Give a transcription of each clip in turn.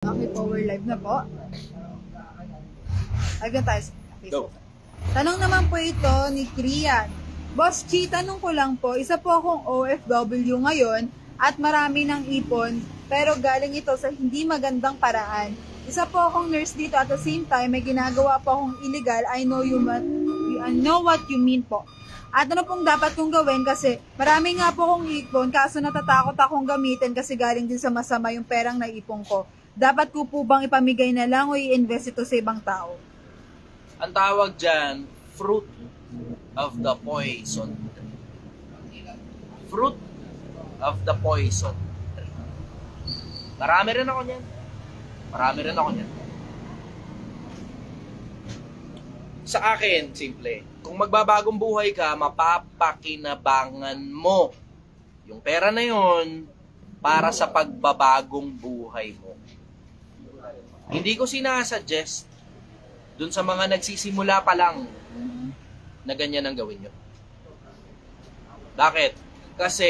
Okay po, we're live na po. Live na tayo sa Facebook. Tanong naman po ito ni Krian. Boss Chi, tanong ko lang po, isa po akong OFW ngayon at marami ng ipon, pero galing ito sa hindi magandang paraan. Isa po akong nurse dito at the same time, may ginagawa po akong illegal. I know what you mean po. At ano pong dapat kong gawin kasi marami nga po akong ipon, kaso natatakot akong gamitin kasi galing din sa masama yung perang naipon ko. Dapat ko po bang ipamigay na lang o i-invest ito sa ibang tao? Ang tawag dyan, fruit of the poison. Fruit of the poison. Marami rin ako niyan. Sa akin, simple. Kung magbabagong buhay ka, mapapakinabangan mo yung pera na yon para sa pagbabagong buhay mo. Hindi ko sinasuggest dun sa mga nagsisimula pa lang na ganyan ang gawin nyo. Bakit? Kasi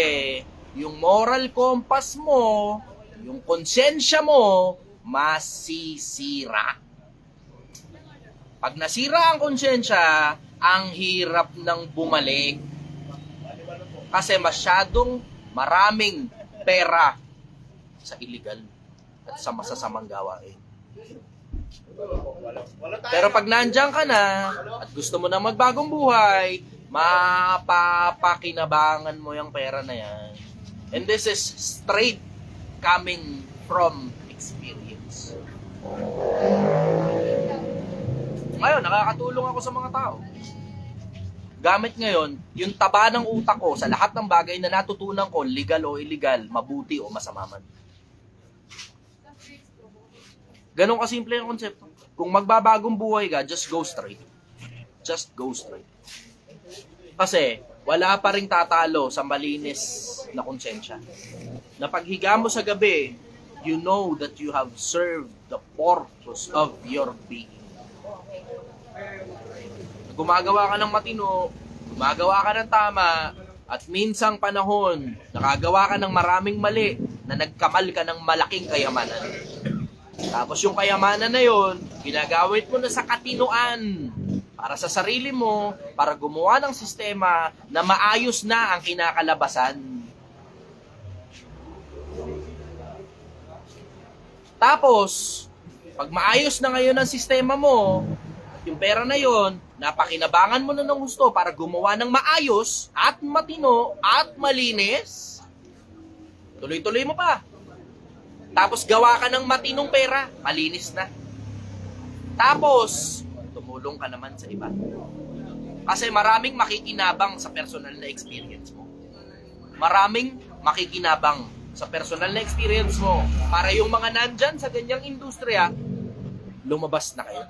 yung moral compass mo, yung konsensya mo, masisira. Pag nasira ang konsensya, ang hirap ng bumalik. Kasi masyadong maraming pera sa illegal at sa masasamang gawain. Pero pag nandiyan ka na at gusto mo na magbagong buhay, mapapakinabangan mo yung pera na yan. And this is straight coming from experience. Ngayon, nakakatulong ako sa mga tao. Gamit ngayon, yung taba ng utak ko sa lahat ng bagay na natutunan ko, legal o illegal, mabuti o masama man. Ganon kasimple yung konsepto. Kung magbabagong buhay ka, just go straight. Just go straight. Kasi, wala pa ring tatalo sa malinis na konsensya. Na paghiga mo sa gabi, you know that you have served the purpose of your being. Gumagawa ka ng matino, gumagawa ka ng tama, at minsang panahon, nakagawa ka ng maraming mali na nagkamal ka ng malaking kayamanan. Tapos yung kayamanan na yon, ginagamit mo na sa katinoan para sa sarili mo, para gumawa ng sistema na maayos na ang kinakalabasan. Tapos, pag maayos na ngayon ang sistema mo, yung pera na yon, napakinabangan mo na ng gusto para gumawa ng maayos at matino at malinis, tuloy-tuloy mo pa. Tapos gawa ka ng matinong pera, malinis na. Tapos, tumulong ka naman sa iba. Kasi maraming makikinabang sa personal na experience mo. Maraming makikinabang sa personal na experience mo para yung mga nandyan sa ganyang industriya, lumabas na kayo.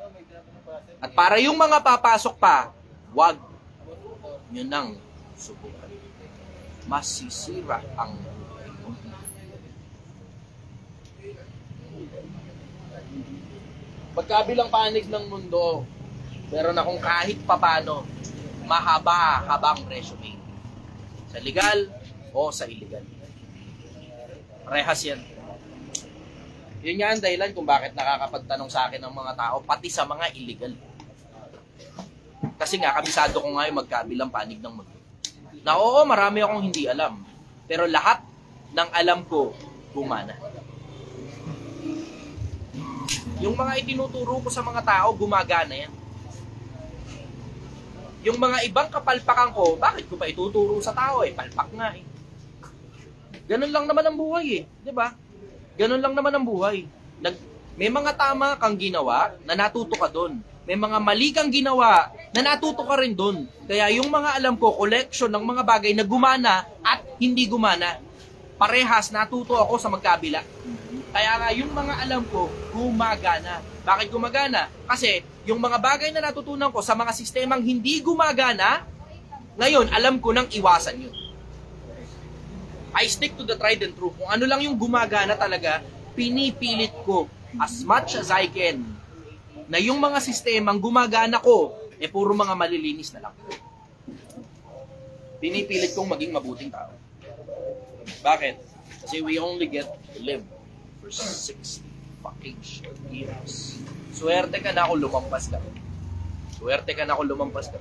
At para yung mga papasok pa, wag nyo nang subukan. Masisira ang buhay mo. Pagkabilang panig ng mundo, meron akong kahit papano mahaba-habang resume. Sa legal o sa illegal. Parehas yan. Yun nga ang dahilan kung bakit nakakapagtanong sa akin ng mga tao, pati sa mga illegal. Kasi nga, kabisado ko nga yung magkabilang panig ng mundo. Na oo, marami akong hindi alam. Pero lahat ng alam ko, gumana. Yung mga itinuturo ko sa mga tao, gumagana yan. Yung mga ibang kapalpakan ko, bakit ko pa ituturo sa tao eh? Palpak nga eh. Ganun lang naman ang buhay eh. Diba? Ganun lang naman ang buhay. May mga tama kang ginawa na natuto ka doon. May mga mali kang ginawa na natuto ka rin doon. Kaya yung mga alam ko, collection ng mga bagay na gumana at hindi gumana. Parehas, natuto ako sa magkabila. Kaya nga, yung mga alam ko, gumagana. Bakit gumagana? Kasi, yung mga bagay na natutunan ko sa mga sistemang hindi gumagana, ngayon, alam ko nang iwasan yun. I stick to the tried and true. Kung ano lang yung gumagana talaga, pinipilit ko as much as I can na yung mga sistemang gumagana ko, puro mga malilinis na lang. Pinipilit kong maging mabuting tao. Bakit? Kasi we only get to live for 60. fucking shit years. Swerte ka na kung lumampas ka. Swerte ka na kung lumampas ka.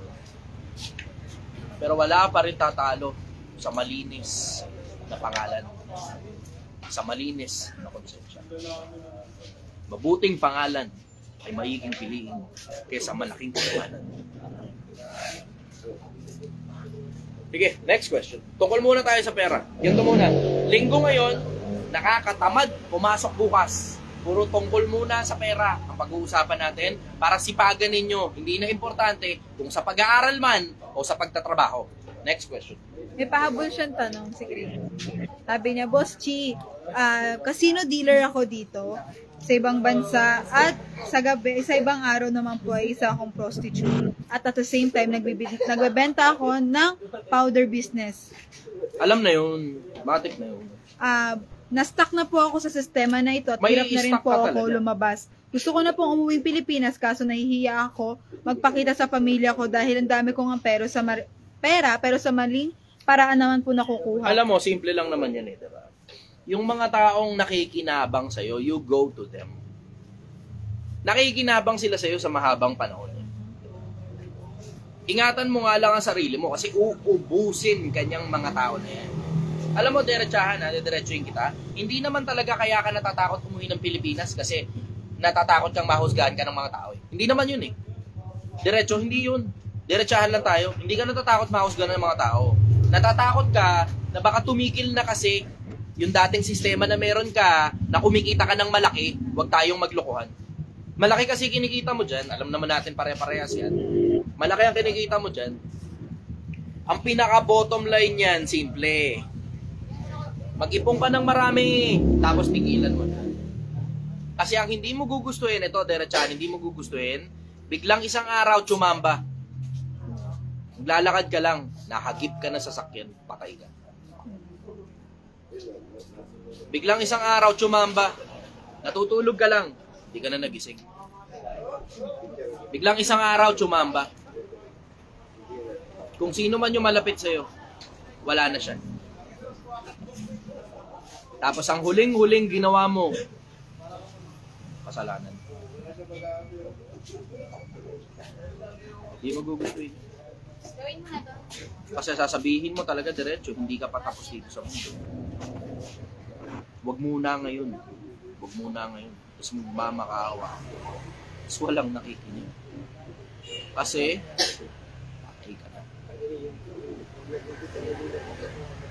Pero wala pa rin tatalo sa malinis na pangalan. Sa malinis na konsensya. Mabuting pangalan ay maiging piliin kaysa malaking pangalan. Sige, next question. Tungkol muna tayo sa pera. Ganito muna. Linggo ngayon, nakakatamad pumasok bukas. Puro tungkol muna sa pera ang pag-uusapan natin para sipagan ninyo. Hindi na importante kung sa pag-aaral man o sa pagtatrabaho. Next question. May pahabol siyang tanong si Chris. Sabi niya, Boss Chi, casino dealer ako dito sa ibang bansa at sa gabi, sa ibang araw naman po ay isa akong prostitute. At the same time, nagbebenta ako ng powder business. Alam na yun. Matik na yun. Na-stuck na po ako sa sistema na ito at May hirap na rin i-stuck po ka ako talaga. lumabas. Gusto ko na pong umuwi Pilipinas kaso nahihiya ako magpakita sa pamilya ko dahil ang dami kong pera pero sa maling paraan naman po nakukuha. Alam mo, simple lang naman yan eh, diba? Yung mga taong nakikinabang sa'yo, you go to them. Nakikinabang sila sa'yo sa mahabang panahon. Ingatan mo nga lang ang sarili mo kasi uubusin kanyang mga tao na yan. Alam mo, diretsahan ha, diretsuhin kita. Hindi naman talaga kaya ka natatakot umuwi ng Pilipinas kasi natatakot kang mahusgahan ka ng mga tao. Hindi naman yun eh. Diretso, hindi yun. Diretsahan lang tayo. Hindi ka natatakot mahusgahan ng mga tao. Natatakot ka na baka tumikil na kasi yung dating sistema na meron ka, na kumikita ka ng malaki, huwag tayong maglokohan. Malaki kasi kinikita mo dyan, alam naman natin pare-parehas yan. Malaki ang kinikita mo dyan. Ang pinaka-bottom line yan, simple. Mag-ipon ka ng marami, tapos tigilan mo na. Kasi ang hindi mo gugustuhin, ito, diretsahan, hindi mo gugustuhin, biglang isang araw, tsumamba. Maglalakad ka lang, nakagip ka na sa sakyan, patay ka. Biglang isang araw, tsumamba, natutulog ka lang, hindi ka na nagising. Biglang isang araw, tsumamba. Kung sino man yung malapit sa'yo, wala na siya. Tapos ang huling-huling ginawa mo, kasalanan. Hindi mo gugustuhin. Kasi sasabihin mo talaga diretso, hindi ka pa tapos dito sa mundo. Huwag muna ngayon. Huwag muna ngayon. Tapos magmamakaawa. Tapos walang nakikinig. Kasi, patay ka na.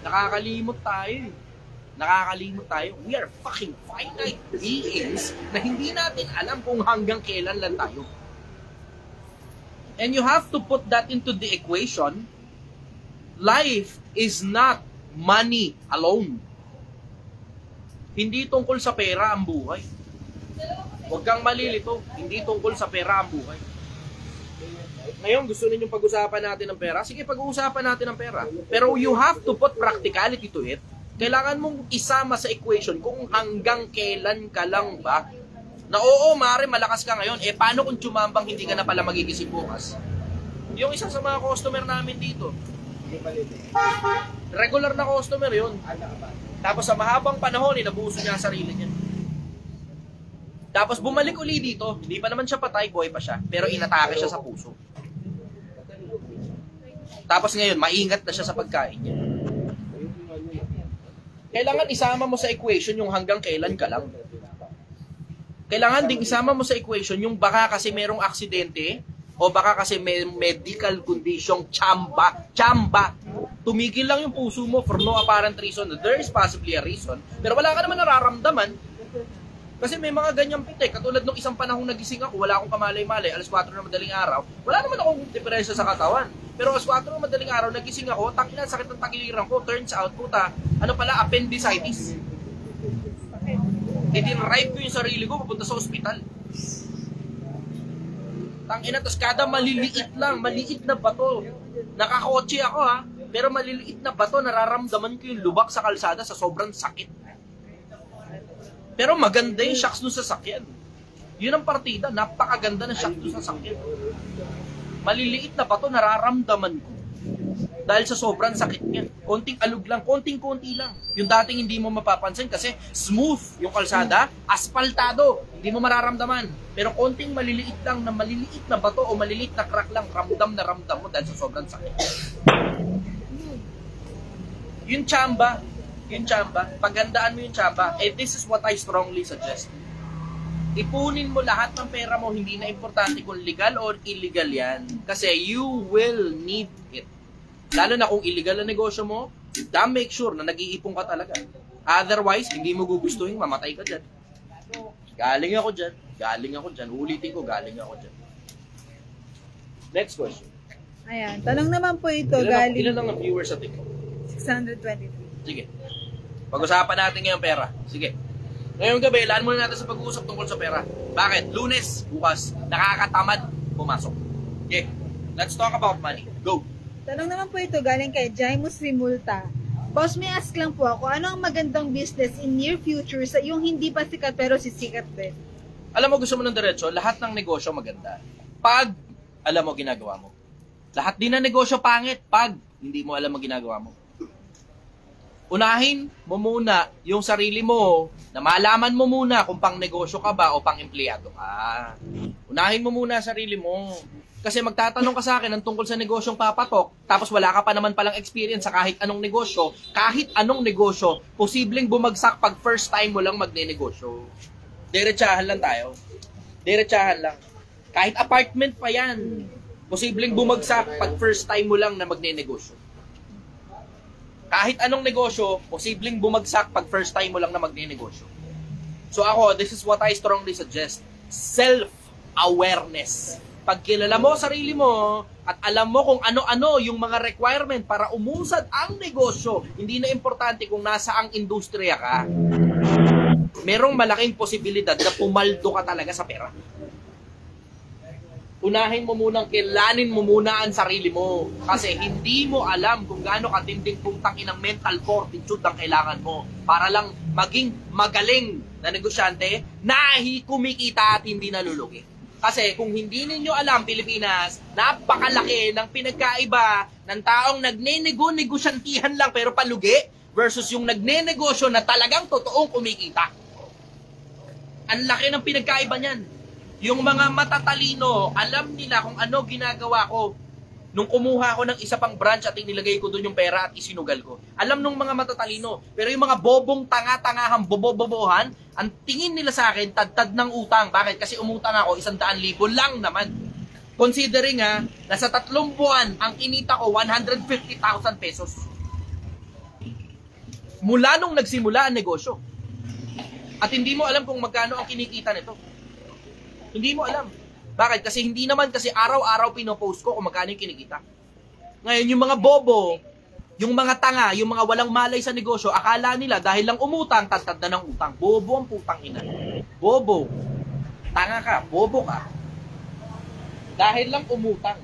Nakakalimot tayo eh. Nakakalimot tayo. We are fucking finite beings na hindi natin alam kung hanggang kailan lang tayo. And you have to put that into the equation. Life is not money alone. Hindi tungkol sa pera ang buhay. Huwag kang malilito. Hindi tungkol sa pera ang buhay. Ngayon, gusto ninyong pag-usapan natin ng pera? Sige, pag-uusapan natin ng pera. Pero you have to put practicality to it. Kailangan mong isama sa equation kung hanggang kailan ka lang ba na oo, maaari malakas ka ngayon. Eh, paano kung tsumambang hindi ka na pala magigising bukas? Yung isa sa mga customer namin dito, regular na customer yun. Tapos sa mahabang panahon, inabuso niya ang sarili niya. Tapos bumalik uli dito, hindi pa naman siya patay, buhay pa siya, pero inatake siya sa puso. Tapos ngayon, maingat na siya sa pagkain niya. Kailangan isama mo sa equation yung hanggang kailan ka lang. Kailangan ding isama mo sa equation yung baka kasi merong aksidente o baka kasi may medical condition, tsamba. Tumigil lang yung puso mo for no apparent reason. There is possibly a reason, pero wala ka naman nararamdaman. Kasi may mga ganyang pitik. Katulad nung isang panahong nagising ako, wala akong kamalay-malay, alas 4 na madaling araw, wala naman akong diferensya sa katawan. Pero alas 4 na madaling araw, nagising ako, tangina, sakit ng tagiliran ko, turns out, puta, ano pala, appendicitis. I-drive ko yung sarili ko, papunta sa ospital. Tangina, tapos kada maliliit lang, maliit na bato. Nakakotse ako ha, pero maliliit na bato, nararamdaman ko yung lubak sa kalsada sa sobrang sakit. Pero maganda yung shocks nung sasakyan. Yun ang partida, napakaganda ng shocks nung sasakyan. Maliliit na bato, nararamdaman ko. dahil sa sobrang sakit niya. Konting alog lang, konting-konti lang. Yung dating hindi mo mapapansin kasi smooth yung kalsada, aspaltado, hindi mo mararamdaman. Pero konting maliliit na bato o maliliit na crack lang, ramdam mo dahil sa sobrang sakit. Yung tsamba, paghandaan mo yung tsamba, this is what I strongly suggest. Ipunin mo lahat ng pera mo, hindi na importante kung legal or illegal yan. Kasi you will need it. Lalo na kung illegal na negosyo mo, make sure na nag-iipon ka talaga. Otherwise, hindi mo gugustuhin, mamatay ka dyan. Galing ako dyan. Ulitin ko, galing ako dyan. Next question. Ayan, tanong naman po ito Ilan lang ang viewers sa TikTok? 623. Sige. Pag-usapan natin ngayon pera. Sige. Ngayong gabi, ilaan muna natin sa pag-uusap tungkol sa pera. Bakit? Lunes, bukas, nakakatamad pumasok. Okay. Let's talk about money. Go. Tanong naman po ito galing kay Jaimus Rimulta. Boss, may ask lang po ako, ano ang magandang business in near future sa yung hindi pa sikat pero sisikat din? Alam mo, gusto mo ng diretso, lahat ng negosyo maganda. Pag alam mo ginagawa mo. Lahat din ng negosyo pangit pag hindi mo alam ang ginagawa mo. Unahin mo muna yung sarili mo na malaman mo muna kung pang negosyo ka ba o pang empleyado ka. Unahin mo muna sarili mo. Kasi magtatanong ka sa akin ng tungkol sa negosyong papatok, tapos wala ka pa naman palang experience sa kahit anong negosyo, posibleng bumagsak pag first time mo lang magne-negosyo. Diretsahan lang tayo. Diretsahan lang. Kahit apartment pa yan, posibleng bumagsak pag first time mo lang na magne-negosyo. Kahit anong negosyo, posibleng bumagsak pag first time mo lang na magne-negosyo. So ako, this is what I strongly suggest. Self-awareness. Pag kilala mo sarili mo at alam mo kung ano-ano yung mga requirement para umusad ang negosyo, hindi na importante kung nasaang industriya ka, merong malaking posibilidad na pumaldo ka talaga sa pera. Unahin mo munang kilanin mo muna ang sarili mo kasi hindi mo alam kung gaano katinding putang inang mental fortitude ang kailangan mo para lang maging magaling na negosyante na kumikita at hindi nalulugi. Kasi kung hindi ninyo alam, Pilipinas, napakalaki ng pinagkaiba ng taong nagne-negosyantihan lang pero palugi versus yung nagne-negosyo na talagang totoong kumikita. Ang laki ng pinagkaiba niyan. Yung mga matatalino, alam nila kung ano ginagawa ko nung kumuha ko ng isa pang branch at inilagay ko doon yung pera at isinugal ko. Alam nung mga matatalino. Pero yung mga bobong tanga-tangahang bobobobohan, ang tingin nila sa akin, tad-tad ng utang. Bakit? Kasi umutang ako 100,000 lang naman. Considering na sa 3 buwan, ang kinita ko 150,000 pesos. Mula nung nagsimula ang negosyo. At hindi mo alam kung magkano ang kinikita nito. Hindi mo alam. Bakit? Kasi hindi naman kasi araw-araw pinopost ko kung magkano yung kinikita. Ngayon, yung mga bobo, yung mga tanga, yung mga walang malay sa negosyo, akala nila dahil lang umutang, tad na ng utang. Bobo ang putang ina. Bobo. Tanga ka. Bobo ka. Dahil lang umutang.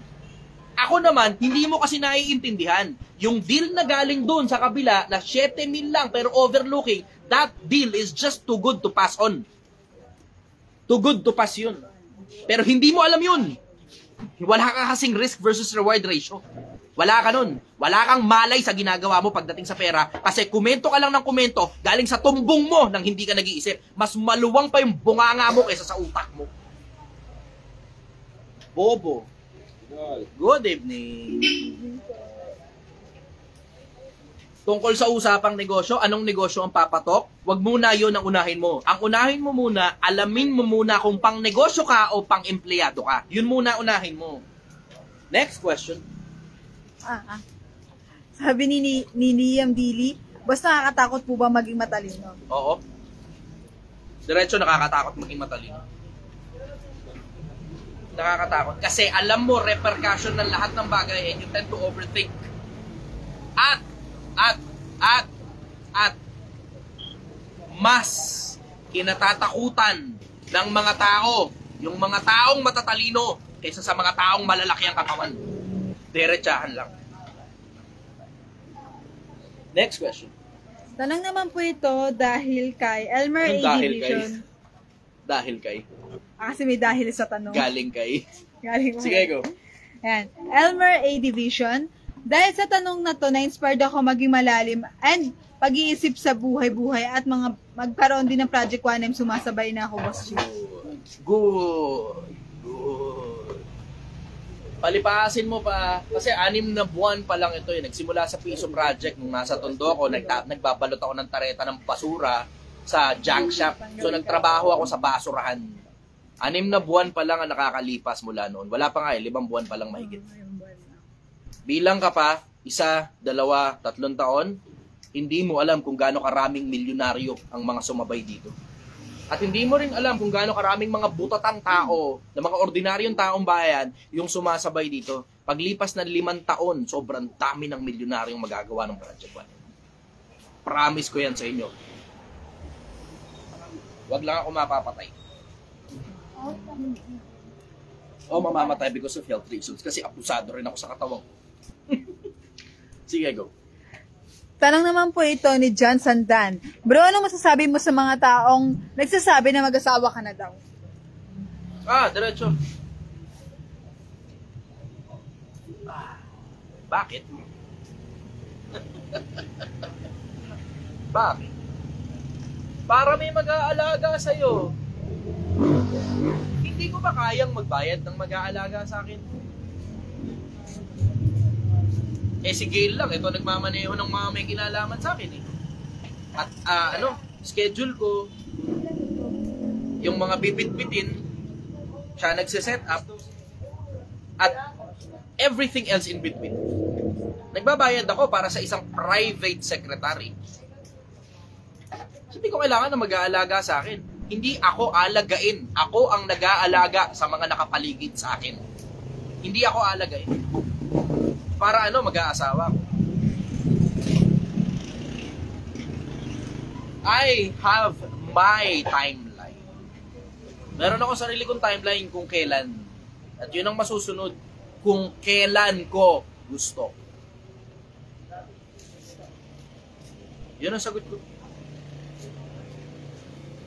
Ako naman, hindi mo kasi naiintindihan. Yung deal na galing doon sa kabila na 7,000 lang pero overlooking, that deal is just too good to pass on. Too good to pass yun. Pero hindi mo alam yun. Wala ka kasing risk versus reward ratio. Wala ka nun. Wala kang malay sa ginagawa mo pagdating sa pera kasi komento ka lang ng komento galing sa tumbong mo nang hindi ka nag-iisip. Mas maluwang pa yung bunganga mo kaysa sa utak mo. Bobo. Good evening. Tungkol sa usapang negosyo, anong negosyo ang papatok? Huwag muna yun ang unahin mo. Ang unahin mo muna, alamin mo muna kung pang negosyo ka o pang empleyado ka. Yun muna unahin mo. Next question. Sabi ni Liam Dili, basta nakakatakot po ba maging matalino? Oo. Diretso nakakatakot maging matalino. Nakakatakot. Kasi alam mo, repercussion ng lahat ng bagay and you tend to overthink. At mas kinatatakutan ng mga tao, yung mga taong matatalino kaysa sa mga taong malalaki ang katawan. Diretsahan lang. Next question. Tanong naman po ito dahil kay Elmer A. Division. Dahil kay? Kasi may dahil sa tanong. Galing kay? Galing Sige, go. Ayan. Elmer A. Division. Dahil sa tanong na to, na-inspired ako maging malalim and pag-iisip sa buhay-buhay at magkaroon din ng Project 1M, sumasabay na ako, Boss G. Good. Palipasin mo pa, kasi 6 na buwan pa lang ito. Nagsimula sa Piso Project nung nasa Tondo ako, nagbabalot ako ng tareta ng basura sa junk shop. So nagtrabaho ako sa basurahan. 6 na buwan pa lang ang nakakalipas mula noon. Wala pa nga 5 buwan pa lang mahigit. Bilang ka pa, 1, 2, 3 taon, hindi mo alam kung gaano karaming milyonaryo ang mga sumabay dito. At hindi mo rin alam kung gaano karaming mga butatang tao, na mga ordinaryong taong bayan, yung sumasabay dito. Paglipas ng 5 taon, sobrang dami ng milyonaryong magagawa ng Project 1. Promise ko yan sa inyo. Wag lang ako mapapatay. O mamamatay because of health reasons. Kasi abusado rin ako sa katawang. Sige, go. Tanong naman po ito ni John Sandan. Bro, ano masasabi mo sa mga taong nagsasabi na mag-asawa ka na daw? Diretso. Bakit? Bakit? Para may mag-aalaga sa'yo. Hindi ko ba kayang magbayad ng mag-aalaga sa akin? Si Gail lang, ito nagmamaneho ng mga may kinalaman sa akin At schedule ko, yung mga bibit-bitin, siya nagsiset up, at everything else in between. Nagbabayad ako para sa isang private secretary. Hindi ko kailangan na mag-aalaga sa akin. Hindi ako alagain. Ako ang nag-aalaga sa mga nakapaligid sa akin. Hindi ako alagain. Para mag-aasawa ko. I have my timeline. Meron ako sarili kong timeline kung kailan. At yun ang masusunod kung kailan ko gusto. Yun ang sagot ko.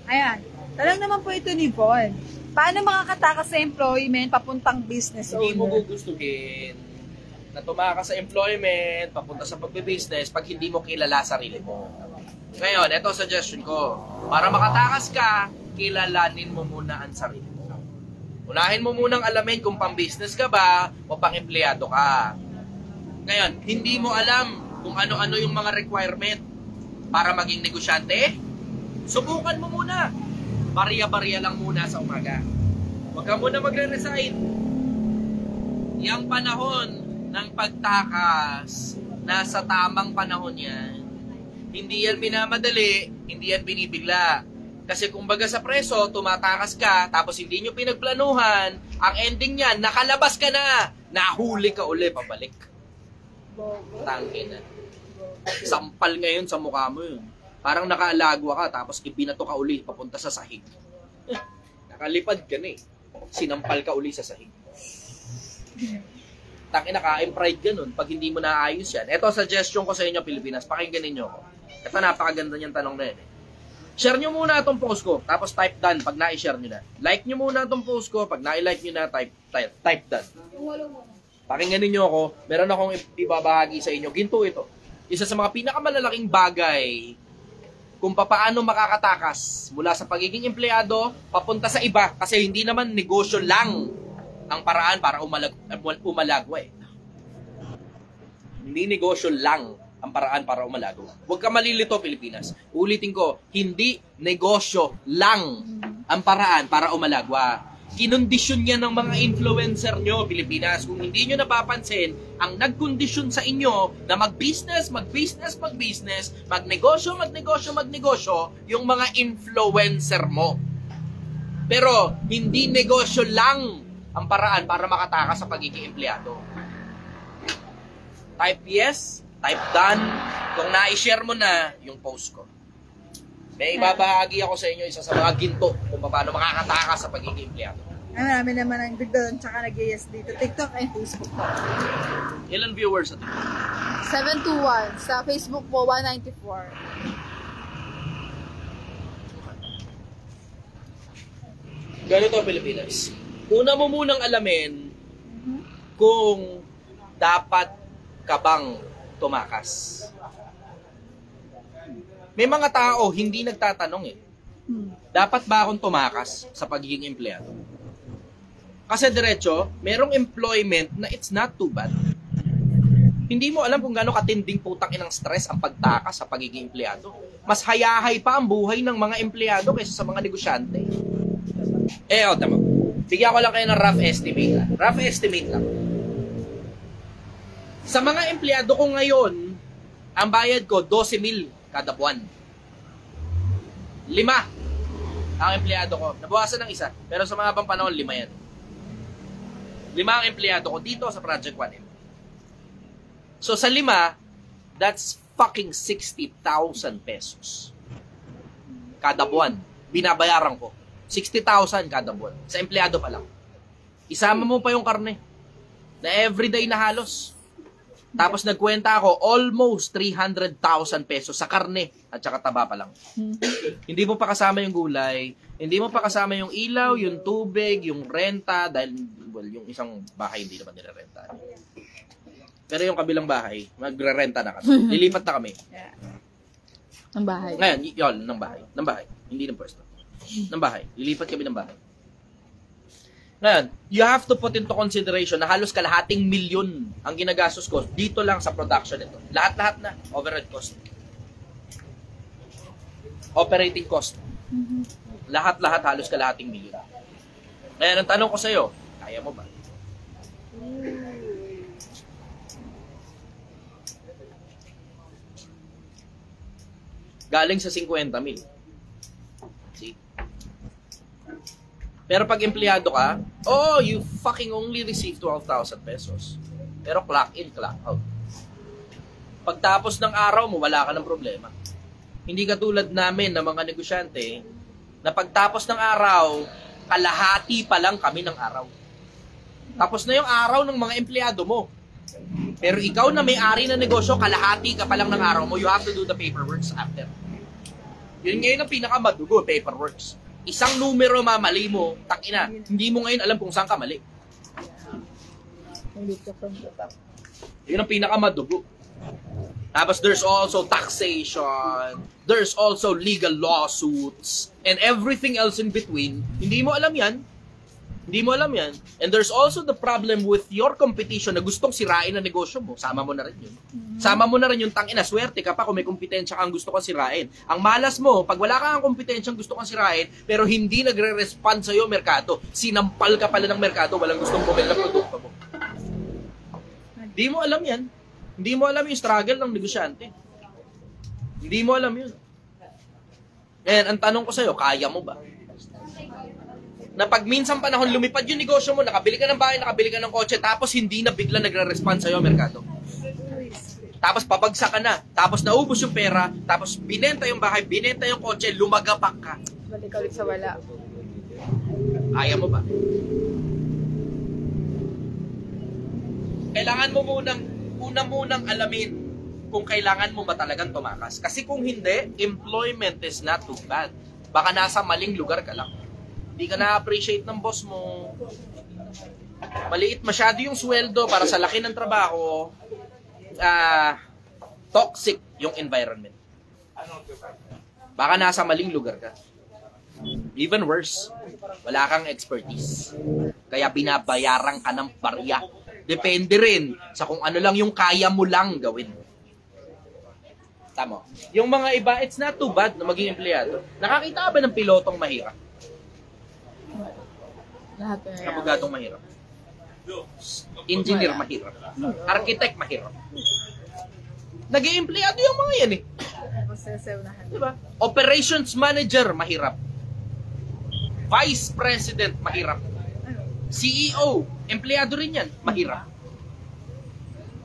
Ayan. Tanong naman po ito ni Von. Paano makakatakas sa employment papuntang business owner? Hindi mo gugustuhin na tumakas sa employment, papunta sa pagbe-business pag hindi mo kilala sarili mo. Ngayon, ito suggestion ko. Para makatakas ka, kilalanin mo muna ang sarili mo. Unahin mo munang alamin kung pang-business ka ba o pang-empleyado ka. Ngayon, hindi mo alam kung ano-ano yung mga requirement para maging negosyante. Subukan mo muna. Barya-barya lang muna sa umaga. Huwag ka muna magre-resign. Yang panahon ng pagtakas, nasa tamang panahon yan. Hindi yan minamadali, hindi yan binibigla. Kasi kumbaga sa preso, tumatakas ka, tapos hindi nyo pinagplanuhan, ang ending niyan, nakalabas ka na, nahuli ka uli, pabalik. Tangin na. Sampal ngayon sa mukha mo yun. Parang nakaalagwa ka, tapos ibinato ka uli, papunta sa sahig. Nakalipad ka na eh. Sinampal ka uli sa sahig. Tangin na ka, pride ka nun pag hindi mo naayos yan. Ito, suggestion ko sa inyo, Pilipinas, pakinggan ninyo ako. Ito, napakaganda niyang tanong na yan eh. Share nyo muna itong post ko, tapos type done pag na-share nyo na. Like nyo muna itong post ko, pag na-like nyo na, type done. Pakinggan ninyo ako, meron akong ibabahagi sa inyo. Ginto ito. Isa sa mga pinakamalalaking bagay kung paano makakatakas mula sa pagiging empleyado papunta sa iba. Kasi hindi naman negosyo lang ang paraan para umalagwa eh. Hindi negosyo lang ang paraan para umalago. Huwag ka malilito, Pilipinas. Ulitin ko, hindi negosyo lang ang paraan para umalagwa. Kinondisyon yan ng mga influencer nyo, Pilipinas. Kung hindi nyo napapansin, ang nagkondisyon sa inyo na mag-business, magnegosyo, yung mga influencer mo. Pero, hindi negosyo lang ang paraan para makatakas sa pagiging empleyado. Type yes, type done, kung na-share mo na yung post ko. May ibabahagi ako sa inyo isa sa mga ginto kung paano makakatakas sa pagiging empleyado. Marami naman ang doon, tsaka nag-yes dito. TikTok and Facebook po. Ilan viewers at 721. Sa Facebook po, 194. Ganito, Pilipinas. Una mo munang alamin kung dapat ka bang tumakas? May mga tao hindi nagtatanong eh. Dapat ba akong tumakas sa pagiging empleyado? Kasi diretso, merong employment na it's not too bad. Hindi mo alam kung gaano katinding putang inang stress ang pagtakas sa pagiging empleyado. Mas hayahay pa ang buhay ng mga empleyado kaysa sa mga negosyante. O, tama. Bigyan ko lang kayo ng rough estimate. Rough estimate lang. Sa mga empleyado ko ngayon, ang bayad ko, 12,000 kada buwan. 5 ang empleyado ko. Nabawasan ng isa. Pero sa mga pang panahon, 5 yan. 5 ang empleyado ko dito sa Project 1M. So sa 5, that's fucking 60,000 pesos. Kada buwan. Binabayaran ko. 60,000 kada buwan. Sa empleyado pa lang. Isama mo pa yung karne. Na everyday na halos. Tapos nagkwenta ako, almost 300,000 pesos sa karne at saka taba pa lang. Hindi mo pa kasama yung gulay, hindi mo pa kasama yung ilaw, yung tubig, yung renta, dahil well, yung isang bahay hindi naman nire-renta. Pero yung kabilang bahay, magre-renta na kami. Lilipat na kami. Yeah. Ng bahay. Ngayon, yun, ng bahay. Ng bahay. Hindi ng pwesto. Ng bahay. Lilipat kami ng bahay. Ngayon, you have to put into consideration na halos kalahating milyon ang ginagastos ko dito lang sa production nito. Lahat-lahat na. Overhead cost. Operating cost. Lahat-lahat halos kalahating milyon. Ngayon, ang tanong ko sa'yo, kaya mo ba? Galing sa 50,000. See? Pero pag empleyado ka, you fucking only receive 12,000 pesos. Pero clock in, clock out. Pagtapos ng araw mo, wala ka ng problema. Hindi katulad namin na mga negosyante, na pagtapos ng araw, kalahati pa lang kami ng araw. Tapos na yung araw ng mga empleyado mo. Pero ikaw na may-ari ng negosyo, kalahati ka pa lang ng araw mo, you have to do the paperwork after. Yun ngayon ang pinakamadugo, paperwork. Isang numero mamali mo, takina, hindi mo ngayon alam kung saan ka mali. Yun ang pinakamadugo. Tapos there's also taxation, there's also legal lawsuits, and everything else in between. Hindi mo alam yan. Hindi mo alam yan. And there's also the problem with your competition na gustong sirain ang negosyo mo. Sama mo na rin yun. Sama mo na rin yung tangina. Swerte ka pa kung may kompetensya kang gusto kang sirain. Ang malas mo, pag wala kang kompetensyang gusto kang sirain, pero hindi nagre-respond sa'yo merkado, sinampal ka pala ng merkado, walang gustong bumili ng produkto mo. Hindi mo alam yan. Hindi mo alam yung struggle ng negosyante. Hindi mo alam yun. And ang tanong ko sa'yo, kaya mo ba? Na pag minsan panahon lumipad yung negosyo mo, nakabili ka ng bahay, nakabili ka ng kotse, tapos hindi na bigla nagre-respond sa'yo merkado. Tapos pabagsak ka na, tapos naubos yung pera, tapos binenta yung bahay, binenta yung kotse, lumagapak ka. Balik ulit sa wala. Kaya mo ba? Kailangan mo munang alamin kung kailangan mo ba talagang tumakas. Kasi kung hindi, employment is not too bad. Baka nasa maling lugar ka lang. Hindi ka na-appreciate ng boss mo. Maliit masyado yung sweldo para sa laki ng trabaho. Toxic yung environment. Baka nasa maling lugar ka. Even worse, wala kang expertise. Kaya binabayaran ka ng barya. Depende rin sa kung ano lang yung kaya mo lang gawin. Tama. Yung mga iba, it's not too bad na maging empleyado. Nakakita ka ba ng pilotong mahirap? Lahat na yan. Abogadong mahirap. Engineer mahirap. Architect mahirap. Nag-i-empleyado yung mga yan eh. Diba? Operations manager mahirap. Vice President mahirap. CEO, empleyado rin yan, mahirap.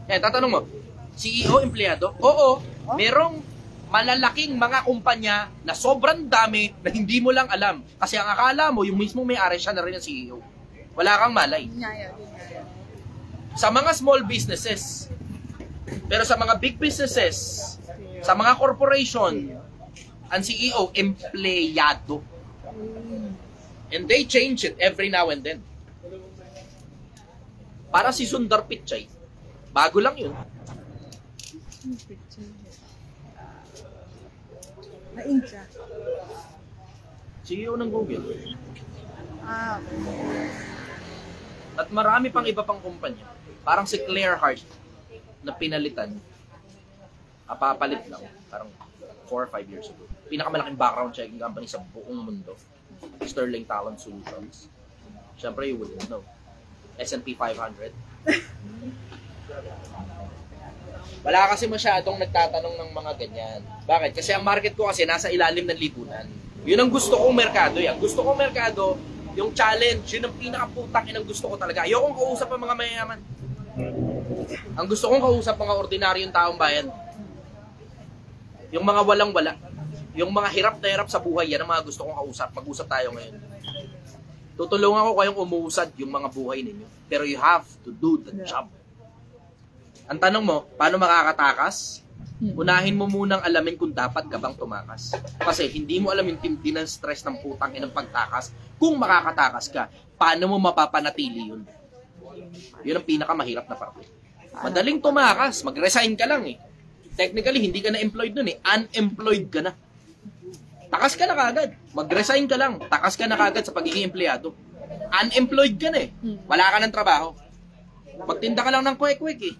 Tatanong mo, CEO, empleyado? Oo, merong malalaking mga kumpanya na sobrang dami na hindi mo lang alam. Kasi ang akala mo, yung mismo may-ari siya na rin ang CEO. Wala kang malay. Sa mga small businesses, pero sa mga big businesses, sa mga corporation, ang CEO, empleyado. And they change it every now and then. Para si Sundar Pichai, bago lang yun. Na-ink siya. CEO ng Google. Ah, okay. At marami pang iba pang kumpanya. Parang si Claire Hart na pinalitan. Papalit lang. Parang 4 or 5 years ago. Pinakamalaking background checking company sa buong mundo. Sterling Talent Solutions. Siyempre, you wouldn't know. S&P 500. Wala kasi masyadong nagtatanong ng mga ganyan. Bakit? Kasi ang market ko kasi nasa ilalim ng lipunan. Yun ang gusto kong merkado. Ang gusto kong merkado, yung challenge, yun ang pinakaputang inang gusto ko talaga. Ayokong kausap ang mga mayayaman. Ang gusto kong kausap mga ordinaryong taong bayan. Yung mga walang-wala. Yung mga hirap na hirap sa buhay, yan ang mga gusto kong kausap. Mag-usap tayo ngayon. Tutulungan ko kayong umuusad yung mga buhay ninyo. Pero you have to do the job. Ang tanong mo, paano makakatakas? Unahin mo munang alamin kung dapat ka bang tumakas. Kasi hindi mo alam yung tindi ng stress ng putang inang pagtakas. Kung makakatakas ka, paano mo mapapanatili yun? Yun ang pinakamahirap na parte. Madaling tumakas, mag-resign ka lang eh. Technically, hindi ka na employed nun eh. Unemployed ka na. Takas ka na kagad. Mag-resign ka lang. Takas ka na kagad sa pagiging empleyado. Unemployed ka na eh. Wala ka ng trabaho. Magtinda ka lang ng kwek-kwek eh.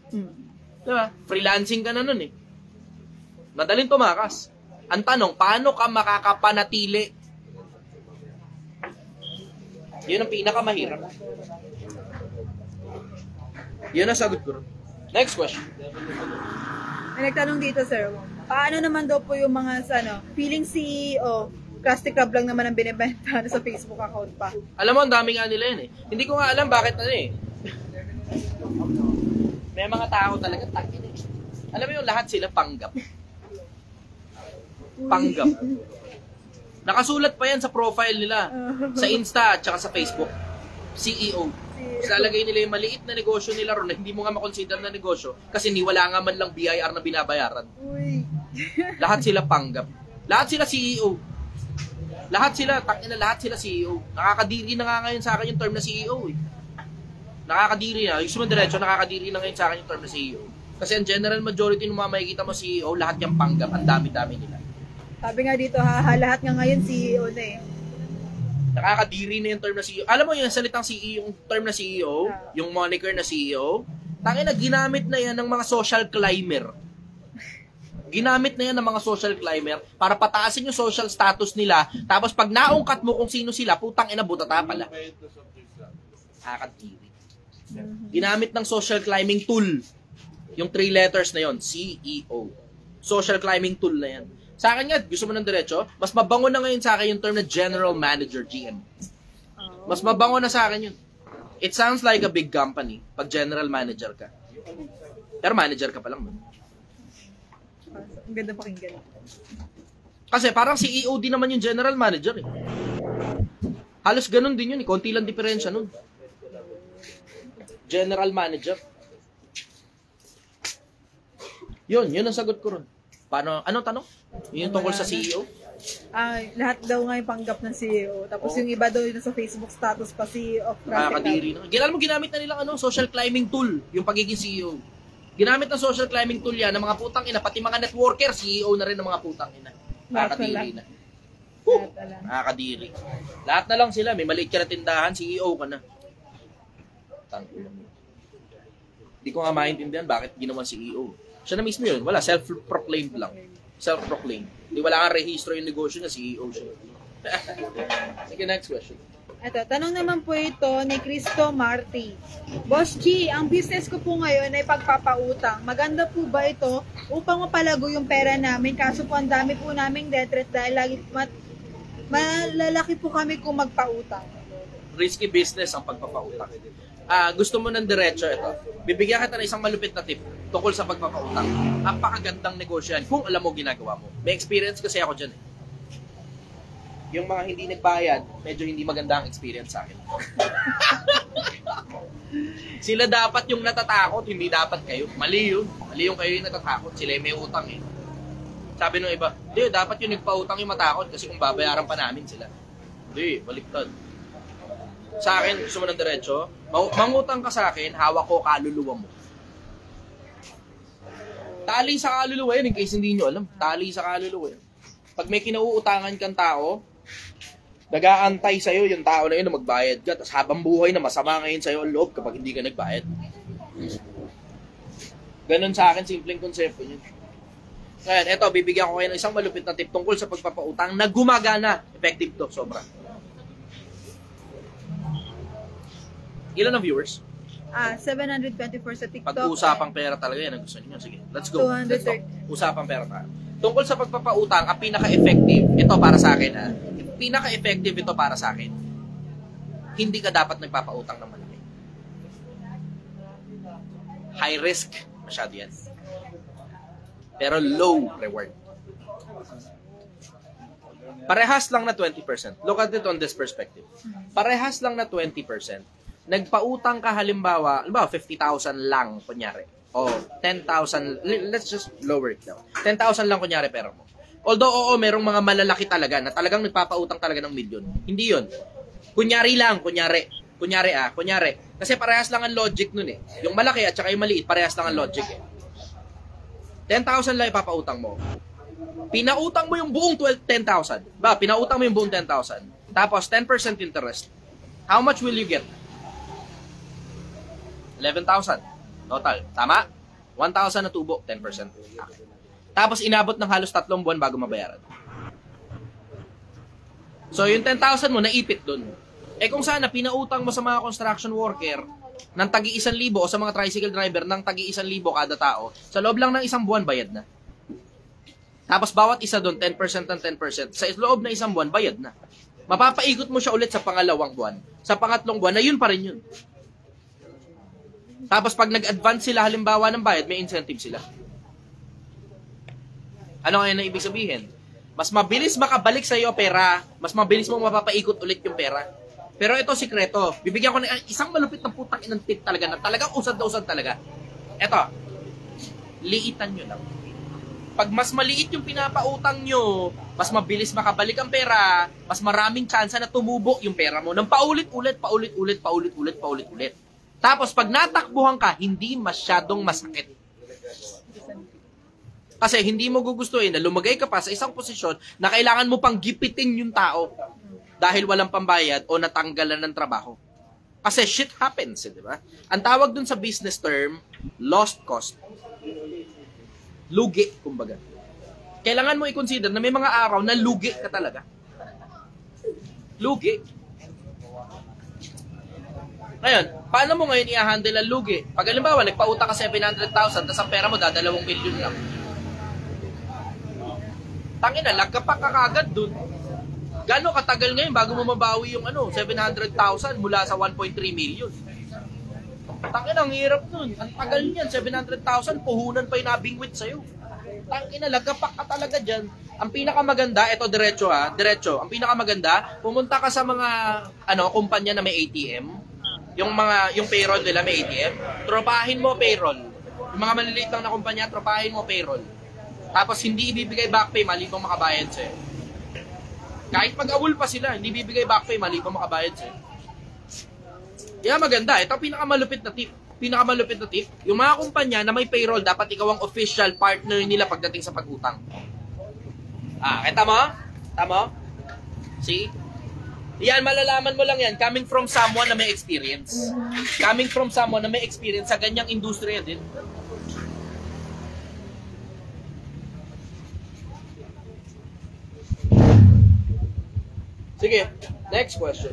Diba? Freelancing ka na nun eh. Madaling tumakas. Ang tanong, paano ka makakapanatili? Yun ang pinakamahirap. Yun ang sagot ko. Next question. May nagtanong dito, sir. Paano naman daw po yung mga feeling CEO, Krusty Krab lang naman ang binibenta sa Facebook account pa? Alam mo, ang dami nga nila yun eh. Hindi ko nga alam bakit may mga tao talaga takin eh. Alam mo yung lahat sila panggap. Panggap. Nakasulat pa yan sa profile nila. Sa Insta at saka sa Facebook. CEO. Lalagay nila yung maliit na negosyo nila ron na hindi mo nga makonsider na negosyo kasi wala nga man lang BIR na binabayaran. Uy. Lahat sila panggap. Lahat sila CEO. Lahat sila CEO. Nakakadiri na nga ngayon sa akin yung term na CEO eh. Nakakadiri na. Yung sumundiretso, nakakadiri na ngayon sa akin yung term na CEO. Kasi ang general majority ng mga makikita mo CEO, lahat yung panggap. Ang dami-dami nila. Sabi nga dito, lahat nga ngayon CEO na eh. Nakakadiri na yung term na CEO. Alam mo yung salitang CEO, yung term na CEO, yung moniker na CEO, tangina ginamit na yan ng mga social climber. Ginamit na yan ng mga social climber para pataasin yung social status nila. Tapos pag naungkat mo kung sino sila, putang ina butata pala. Nakakadiri. Ginamit ng social climbing tool. Yung 3 letters na yon, CEO. Social climbing tool na yan. Sa akin nga, gusto mo ng diretso, mas mabango na ngayon sa akin yung term na General Manager, GM. Mas mabango na sa akin yun. It sounds like a big company pag General Manager ka. Pero manager ka pa lang. Ang ganda pakinggan. Kasi parang CEO din naman yung General Manager eh. Halos ganun din yun eh. Konti lang diferensya nun. General Manager. Yun ang sagot ko ron. Paano, anong tanong? Yung tungkol sa CEO? Lahat daw nga yung panggap ng CEO. Tapos yung iba daw yun sa Facebook status pa CEO of Nakakadiri na. Alam mo, ginamit na nilang social climbing tool, yung pagiging CEO. Ginamit ng social climbing tool yan ng mga putang ina, pati mga networker, CEO na rin ng mga putang ina. Nakakadiri na. Nakakadiri. Lahat na lang sila, may maliit ka na tindahan, CEO ka na. Hindi ko nga maintindihan bakit ginawa CEO. Siya na mismo yun. Wala, self-proclaimed lang. Self-proclaimed. Hindi wala kang rehistro yung negosyo na CEO siya. Sige, next question. Ito, tanong naman po ito ni Cristo Marty. Boss G, ang business ko po ngayon ay pagpapautang. Maganda po ba ito upang mapalago yung pera namin? Kaso po ang dami po naming debt dahil lagi malalaki po kami kung magpautang. Risky business ang pagpapautang. Gusto mo ng diretso ito. Bibigyan kita ng isang malupit na tip tungkol sa pagpapautang. Napakagandang negosyo yan kung alam mo ginagawa mo. May experience kasi ako dyan eh. Yung mga hindi nagbayad, medyo hindi maganda ang experience sa akin. Sila dapat yung natatakot, hindi dapat kayo. Mali yun. Mali yung kayo yung natatakot. Sila yung may utang eh. Sabi nung iba, hindi, dapat yung nagpautang yung matakot kasi kung babayaran pa namin sila. Hindi, baliktad. Sa akin, gusto mo ng diretso, mangutang ka sa akin, hawak ko kaluluwa mo. Tali sa kaluluwa yun, in case hindi nyo alam. Tali sa kaluluwa yun. Pag may kinauutangan kang tao, nag-aantay sa'yo yung tao na yun na magbayad ka, tapos habang buhay na masama ngayon sa'yo ang loob kapag hindi ka nagbayad. Ganon sa akin, simpleng konsepto yun. Ngayon, eto, bibigyan ko kayo ng isang malupit na tip tungkol sa pagpapautang na gumagana. Effective to, sobra. Ilan ang viewers? 724 sa TikTok. Pag-uusapang pera talaga yan ang gusto niyo. Sige, let's go. 230. Let's go. Usapang pera tayo. Tungkol sa pagpapautang, ang pinaka-effective, ito para sa akin ha. Pinaka-effective ito para sa akin. Hindi ka dapat nagpapautang ng malaki. High risk, masyado yan. Pero low reward. Parehas lang na 20%. Look at it on this perspective. Parehas lang na 20%. Nagpautang ka halimbawa 50,000 lang kunyari. O 10,000, let's just lower it down. 10,000 lang kunyari pera mo. Although oo, merong mga malalaki talaga na talagang nagpapautang talaga ng milyon. Hindi 'yon. Kunyari. Kasi parehas lang ang logic nun eh. Yung malaki at saka yung maliit, parehas lang ang logic eh. 10,000 lang ipapautang mo. Pinautang mo yung buong 10,000. Pinautang mo yung buong 10,000. Tapos 10% interest. How much will you get? 11,000 total. Tama? 1,000 na tubo, 10%. Tapos inabot ng halos 3 buwan bago mabayaran. So yung 10,000 mo naipit dun. Kung sana pinautang mo sa mga construction worker ng tagi 1,000 o sa mga tricycle driver ng tagi 1,000 kada tao, sa loob lang ng 1 buwan bayad na. Tapos bawat isa doon 10% ng 10%. Sa loob ng 1 buwan bayad na. Mapapaikot mo siya ulit sa pangalawang buwan. Sa pangatlong buwan na yun pa rin yun. Tapos pag nag-advance sila halimbawa ng bayad, may incentive sila. Ano kaya na ibig sabihin? Mas mabilis makabalik sa iyo pera, mas mabilis mo mapapaikot ulit yung pera. Pero ito sikreto, bibigyan ko ng isang malupit na putang inang tip talaga na talagang usad na usad talaga. Ito, liitan nyo lang. Pag mas maliit yung pinapautang nyo, mas mabilis makabalik ang pera, mas maraming tsansa na tumubo yung pera mo ng paulit-ulit. Tapos pag natakbuhan ka, hindi masyadong masakit. Kasi hindi mo gugustuhin na lumagay ka pa sa isang posisyon na kailangan mo pang gipitin yung tao dahil walang pambayad o natanggalan ng trabaho. Kasi shit happens, di ba? Ang tawag dun sa business term, lost cost. Lugi, kumbaga. Kailangan mo i-consider na may mga araw na lugi ka talaga. Lugi. Ngayon, paano mo ngayon i-handle ang lugi? Pag halimbawa, nagpautang ka 700,000, tapos ang pera mo, 2 milyon lang. Tangina, lagkapak ka kagad dun. Gano'ng katagal ngayon bago mo mabawi yung 700,000 mula sa 1.3 million? Tangina, ang hirap nun. Ang tagal niyan, 700,000, puhunan pa yung nabingwit sa'yo. Tangina, lagkapak ka talaga dyan. Ang pinakamaganda, ito diretso. Ang pinakamaganda, pumunta ka sa mga kumpanya na may ATM. Yung payroll nila may ATM. Tropahin mo payroll. Yung mga maliliit lang na kumpanya, tropahin mo payroll. Tapos hindi ibibigay back pay, mali pang makabayad sa'yo. Kahit pag-awol pa sila, hindi ibibigay back pay, mali pang makabayad sa'yo. Kaya maganda, ito ang pinakamalupit na tip. Yung mga kumpanya na may payroll, dapat ikaw ang official partner nila pagdating sa pag-utang. Kita mo? Tama? See? Yan, malalaman mo lang yan. Coming from someone na may experience. Sa ganyang industriya din. Sige, next question.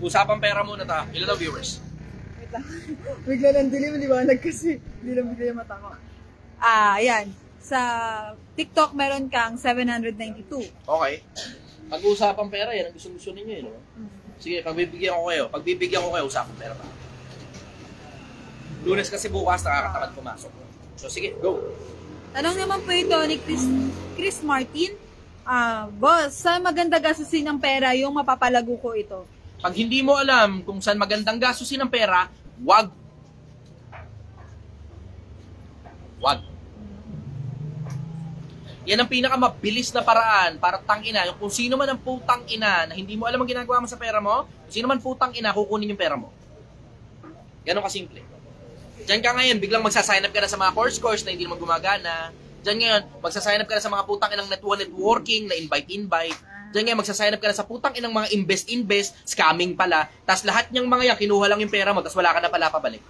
Usapang pera muna ta. Ilan ang viewers? Wait lang. Bigla lang liwanag kasi. Hindi lang bigla yung mata ko. Ayan. Sa TikTok, meron kang 792. Okay. Pag-usapang pera, yan ang gusto-gusto ninyo eh, no? Sige, pagbibigyan ko kayo, usapang pera pa. Lunes kasi bukas, nakakatamad pumasok. So sige, go. Tanong naman po ito ni Chris Martin. Boss, saan maganda gastusin ng pera yung mapapalago ko ito? Pag hindi mo alam kung saan magandang gastusin ng pera, wag. Yan ang pinakamabilis na paraan para tangina. Yung kung sino man ang putang ina na hindi mo alam ang ginagawa mo sa pera mo, kung sino man putang ina, kukunin yung pera mo. Ganon kasimple. Diyan ka ngayon, biglang magsasign up ka na sa mga course na hindi naman gumagana. Diyan ngayon, magsasign up ka na sa mga putang inang networking, na invite. Diyan ngayon, magsasign up ka na sa putang inang mga invest, scamming pala. Tapos lahat niyang mga yan, kinuha lang yung pera mo, tapos wala ka na pala pabalik.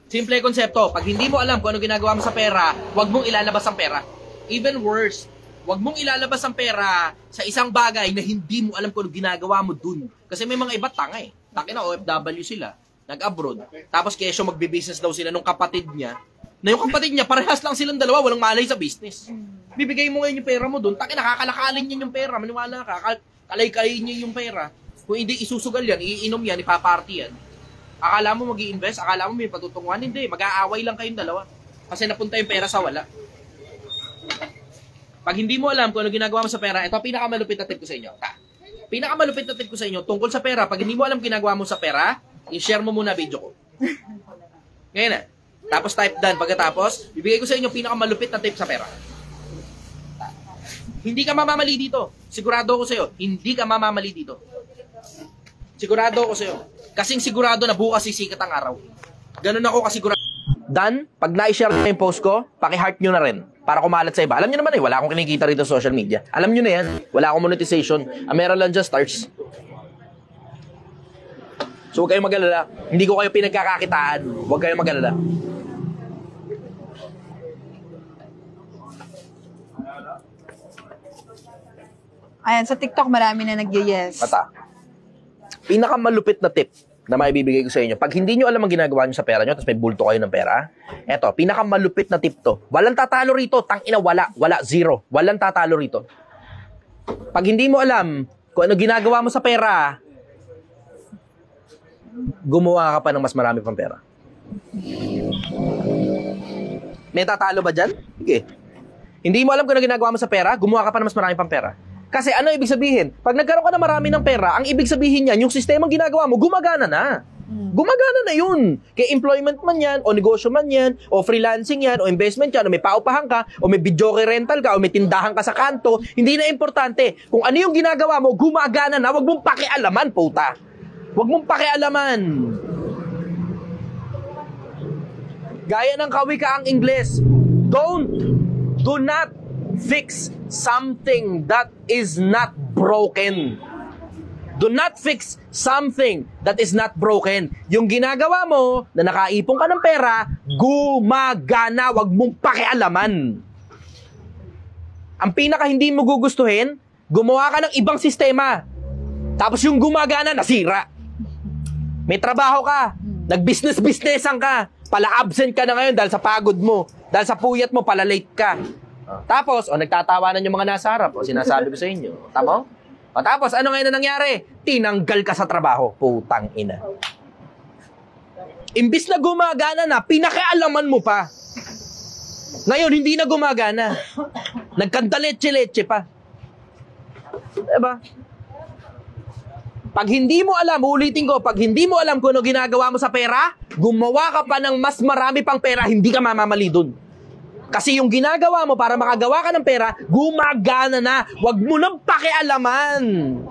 Simple konsepto. Pag hindi mo alam kung ano ginagawa mo sa pera, huwag mong ilalabas ang pera. Even worse, huwag mong ilalabas ang pera sa isang bagay na hindi mo alam kung ano ginagawa mo dun. Kasi may mga iba tanga eh. Taki na OFW sila. Nag-abroad. Tapos kesyo magbe-business daw sila nung kapatid niya. Na yung kapatid niya, parehas lang silang dalawa, walang malay sa business. Bibigay mo ngayon yung pera mo dun. Taki na, kakalakalin niya yung pera. Maniwala ka. Kalay-kalay niya yung pera. Kung hindi isusugal yan, iinom yan, ipaparty yan. Akala mo mag-i-invest, akala mo may patutunguhan, hindi. Mag-aaway lang kayong dalawa. Kasi napunta yung pera sa wala. Pag hindi mo alam kung ano ginagawa mo sa pera, ito ang pinakamalupit na tip ko sa inyo. Pinakamalupit na tip ko sa inyo tungkol sa pera. Pag hindi mo alam ginagawa mo sa pera, i-share mo muna video ko. Ngayon na. Tapos type done. Pagkatapos, bibigay ko sa inyo pinakamalupit na tip sa pera. Hindi ka mamamali dito. Sigurado ako sa iyo, hindi ka mamamali dito. Sigurado ako sa iyo. Kasing sigurado na bukas sisikat ang araw. Ganun ako kasigurado. Dan, pag na-share na yung post ko, paki-heart nyo na rin para kumalat sa iba. Alam nyo naman wala akong kinikita rito sa social media. Alam nyo na yan, wala akong monetization. Ang meron lang dyan, stars. So huwag kayong mag-alala. Hindi ko kayo pinagkakakitaan. Huwag kayong mag-alala. Ayan, sa TikTok marami na nag-yes. Mata. Pinakamalupit na tip na maibibigay ko sa inyo. Pag hindi nyo alam ang ginagawa nyo sa pera nyo, tapos may bulto kayo ng pera, eto, pinakamalupit na tip to. Walang tatalo rito. Tangina, wala, zero. Walang tatalo rito. Pag hindi mo alam kung ano ginagawa mo sa pera, gumawa ka pa ng mas marami pang pera. May tatalo ba dyan? Sige. Hindi mo alam kung ano ginagawa mo sa pera, gumawa ka pa ng mas marami pang pera. Kasi ano ibig sabihin? Pag nagkaroon ka na marami ng pera, ang ibig sabihin niyan, yung sistemang ginagawa mo, gumagana na. Gumagana na yun. Kaya employment man yan, o negosyo man yan, o freelancing yan, o investment yan, o may paupahan ka, o may videoke rental ka, o may tindahan ka sa kanto, hindi na importante. Kung ano yung ginagawa mo, gumagana na, wag mong pakialaman, puta. Wag mong pakialaman. Gaya ng kawikaang Ingles, do not fix something that is not broken. Do not fix something that is not broken. Yung ginagawa mo, na nakaipon ka ng pera, gumagana, wag mong pakialaman. Ang pinaka hindi mo gugustuhin, gumawa ka ng ibang sistema. Tapos yung gumagana, nasira. May trabaho ka, nag-business-businessan ka, pala-absent ka na ngayon dahil sa pagod mo, dahil sa puyat mo, pala-late ka. Tapos, nagtatawanan yung mga nasa harap. Sinasabi ko sa inyo. Tama? Tapos, ano ngayon na nangyari? Tinanggal ka sa trabaho. Putang ina. Imbis na gumagana na, pinakialaman mo pa. Ngayon, hindi na gumagana. Nagkandaletse-letse pa. Diba? Pag hindi mo alam, ulitin ko, pag hindi mo alam kung ano ginagawa mo sa pera, gumawa ka pa ng mas marami pang pera, hindi ka mamamali dun. Kasi yung ginagawa mo para makagawa ka ng pera, gumagana na. Huwag mo nang pakialaman.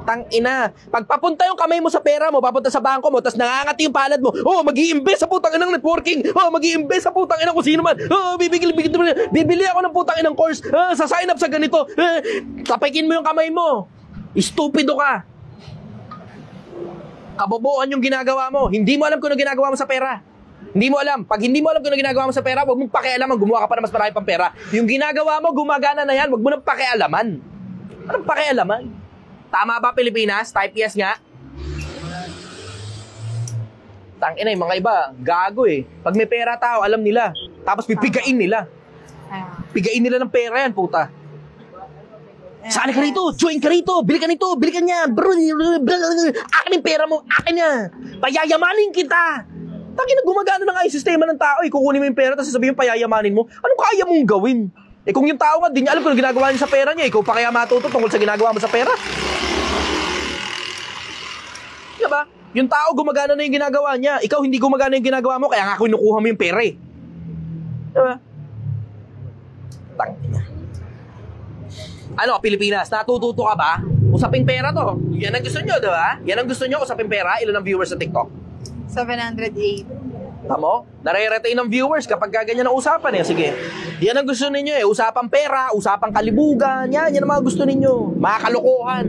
Tangina. Pag papunta yung kamay mo sa pera mo, papunta sa bangko mo, tapos nangangati yung palad mo, mag-i-invest sa putang inang networking. Mag-i-invest sa putang inang kung sino man. Bibili ako ng putang inang course. Sa-sign up sa ganito. Tapikin mo yung kamay mo. Stupido ka. Kaboboan yung ginagawa mo. Hindi mo alam kung ano ginagawa mo sa pera. Hindi mo alam. Pag hindi mo alam kung ano ginagawa mo sa pera, huwag mong pakialaman, gumawa ka pa na mas marami pang pera. Yung ginagawa mo, gumagana na yan, huwag mo nang pakialaman. Anong pakialaman? Tama ba, Pilipinas? Type yes nga. Tangina, yung mga iba, gago eh. Pag may pera tao, alam nila. Tapos pipigain nila. Pigain nila ng pera yan, puta. Sali ka rito, join ka rito, bili ka nito, bili ka niya. Akin yung pera mo, akin niya. Payayamanin kita. Tangina, gumagana na nga yung sistema ng tao. Kukunin mo yung pera, tapos sasabihin payayamanin mo. Anong kaya mong gawin? Kung yung tao nga, di niya alam kung ginagawa niya sa pera niya. Ikaw pa kaya matuto tungkol sa ginagawa mo sa pera? Diba? Yung tao, gumagana na yung ginagawa niya. Ikaw, hindi gumagana yung ginagawa mo, kaya nga kinukuha mo yung pera eh. Diba? Tangina. Ano, Pilipinas, natututo ka ba? Usaping pera to. Yan ang gusto nyo, di ba? Yan ang gusto nyo, usaping pera. Ilan ang viewers sa TikTok? 708. Tamo? Nare-retain ng viewers kapag ganyan ang usapan eh. Sige. Yan ang gusto ninyo eh. Usapang pera, usapang kalibugan. Yan ang mga gusto ninyo. Mga kalokohan.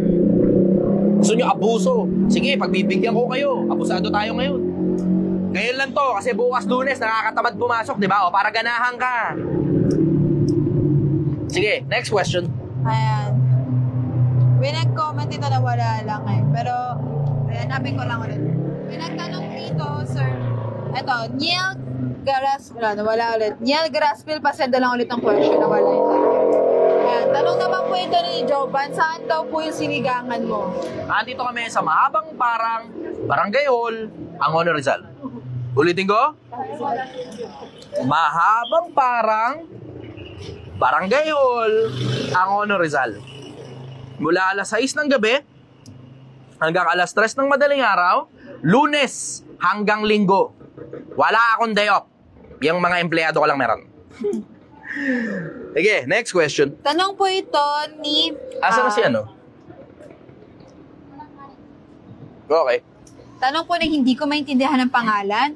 Gusto nyo abuso. Sige, pagbibigyan ko kayo. Abusado tayo ngayon. Ngayon lang to, kasi bukas Lunes, nakakatamad pumasok, di ba? O, para ganahan ka. Sige, next question. Ayan. May nag-comment dito na wala lang eh. Pero, hanapin ko lang ulit. May nagtanong dito, sir. Ito, Niel Graspil. Nawala ulit. Niel Graspil, pasenda lang ulit ng question. Nawala yun. Ayan. Tanong naman po ito ni Jovan, saan daw po yung sinigangan mo? Andito kami sa mahabang parang Barangay Hall, Angono Rizal. Ulitin ko? Mahabang parang Barangay Hall, Angono Rizal. Mula alas 6 ng gabi hanggang alas 3 ng madaling araw, Lunes hanggang Linggo. Wala akong day off. Yung mga empleyado ko lang meron. Sige, next question. Tanong po ito ni... Asa na si ano? Okay. Tanong po na hindi ko maintindihan ng pangalan.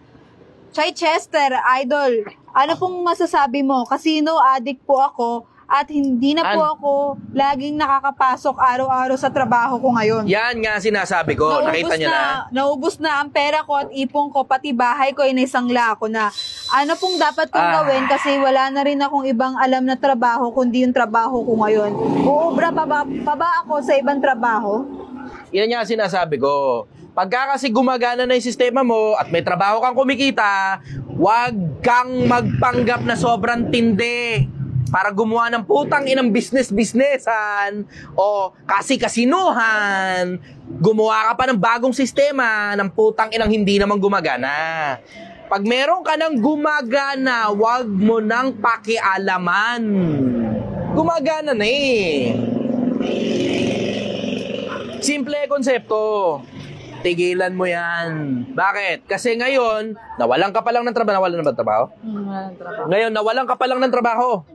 Chai Chester, idol, ano pong masasabi mo? Casino addict po ako at hindi na po ako laging nakakapasok araw-araw sa trabaho ko ngayon. Yan nga sinasabi ko. Nakita niyo na? Naubos na ang pera ko at ipong ko, pati bahay ko ay naisangla ako na. Ano pong dapat kong gawin kasi wala na rin akong ibang alam na trabaho kundi yung trabaho ko ngayon. Uubra pa ba ako sa ibang trabaho? Yan nga sinasabi ko. Pagka kasi gumagana na yung sistema mo at may trabaho kang kumikita, huwag kang magpanggap na sobrang tindi para gumawa ng putang inang business-businessan o kasi-kasinuhan. Gumawa ka pa ng bagong sistema ng putang inang hindi naman gumagana. Pag meron ka ng gumagana, huwag mo nang pakialaman. Gumagana na eh. Simple konsepto. Tigilan mo yan. Bakit? Kasi ngayon, nawalan ka pa lang ng trabaho. Nawalan na ba trabaho? Walang trabaho. Ngayon, nawalan ka pa lang ng trabaho.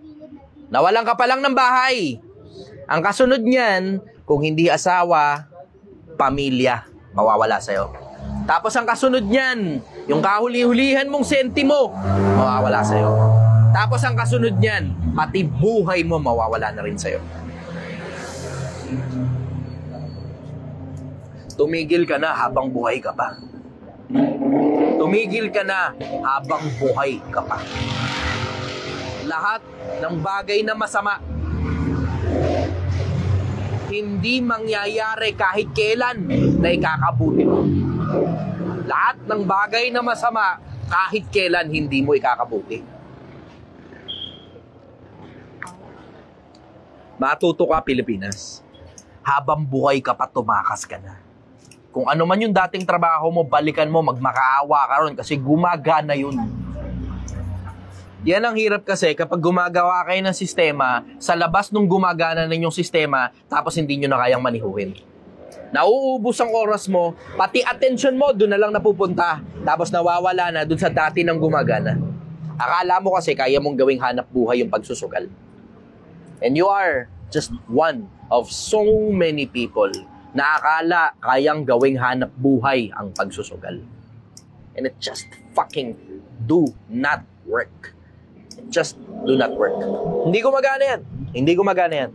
Nawalan ka pa lang ng bahay. Ang kasunod niyan, kung hindi asawa, pamilya, mawawala sa'yo. Tapos ang kasunod niyan, yung kahuli-hulihan mong sentimo, mawawala sa'yo. Tapos ang kasunod niyan, pati buhay mo mawawala na rin sa'yo. Tumigil ka na habang buhay ka pa. Tumigil ka na habang buhay ka pa. Lahat ng bagay na masama hindi mangyayari kahit kailan na ikakabuti mo. Lahat ng bagay na masama kahit kailan hindi mo ikakabuti. Matuto ka, Pilipinas. Habang buhay ka pa, tumakas ka na. Kung ano man yung dating trabaho mo, balikan mo, magmakaawa ka ron kasi gumagana yun. Yan ang hirap kasi kapag gumagawa kayo ng sistema, sa labas nung gumagana na yung sistema, tapos hindi nyo na kayang manihuhin. Nauubos ang oras mo, pati attention mo, doon na lang napupunta. Tapos nawawala na doon sa dati ng gumagana. Akala mo kasi kaya mong gawing hanap buhay yung pagsusugal. And you are just one of so many people na akala kayang gawing hanap buhay ang pagsusugal. And it just fucking do not work. It just do not work. Hindi gumagana yan. Hindi gumagana yan.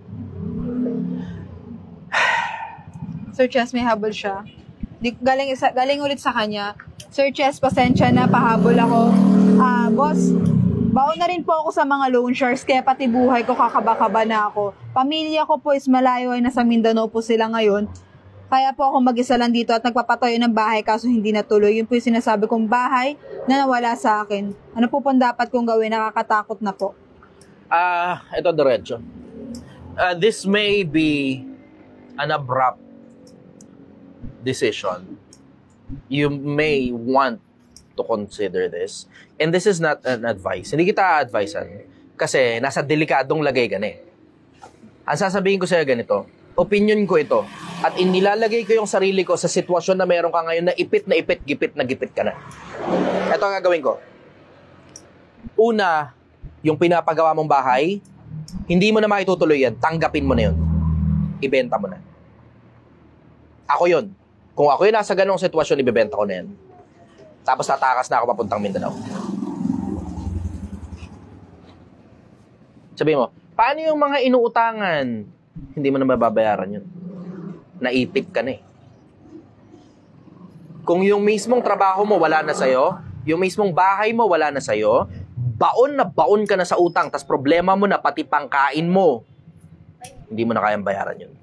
Sir Chess, may habol siya. Galing ulit sa kanya. Sir Chess, pasensya na, pahabol ako. Boss, baon na rin po ako sa mga loan sharks, kaya pati buhay ko kakaba-kaba na ako. Pamilya ko po is malayo ay nasa Mindanao po sila ngayon. Kaya po ako mag-isa lang dito at nagpapatayo ng bahay kaso hindi natuloy. Yun po yung sinasabi kong bahay na nawala sa akin. Ano po pong dapat kong gawin? Nakakatakot na po. Ito diretso. This may be an abrupt decision. You may want to consider this. And this is not an advice. Hindi kita advisean kasi nasa delikadong lagay ka na eh. Ang sasabihin ko sa'yo ganito, opinion ko ito. At inilalagay ko yung sarili ko sa sitwasyon na meron ka ngayon na ipit, gipit ka na. Ito ang gagawin ko. Una, yung pinapagawa mong bahay, Hindi mo na maitutuloy yan. Tanggapin mo na yun. Ibenta mo na. Ako yun. Kung ako yung nasa ganong sitwasyon, ibebenta ko na yan. Tapos tatakas na ako papuntang Mindanao. Sabi mo, paano yung mga inuutangan? Hindi mo na mababayaran yun. Naipit ka na eh. Kung yung mismong trabaho mo wala na sa'yo, yung mismong bahay mo wala na sa'yo, baon na baon ka na sa utang, tas problema mo na pati pangkain mo, hindi mo na kayang bayaran yun.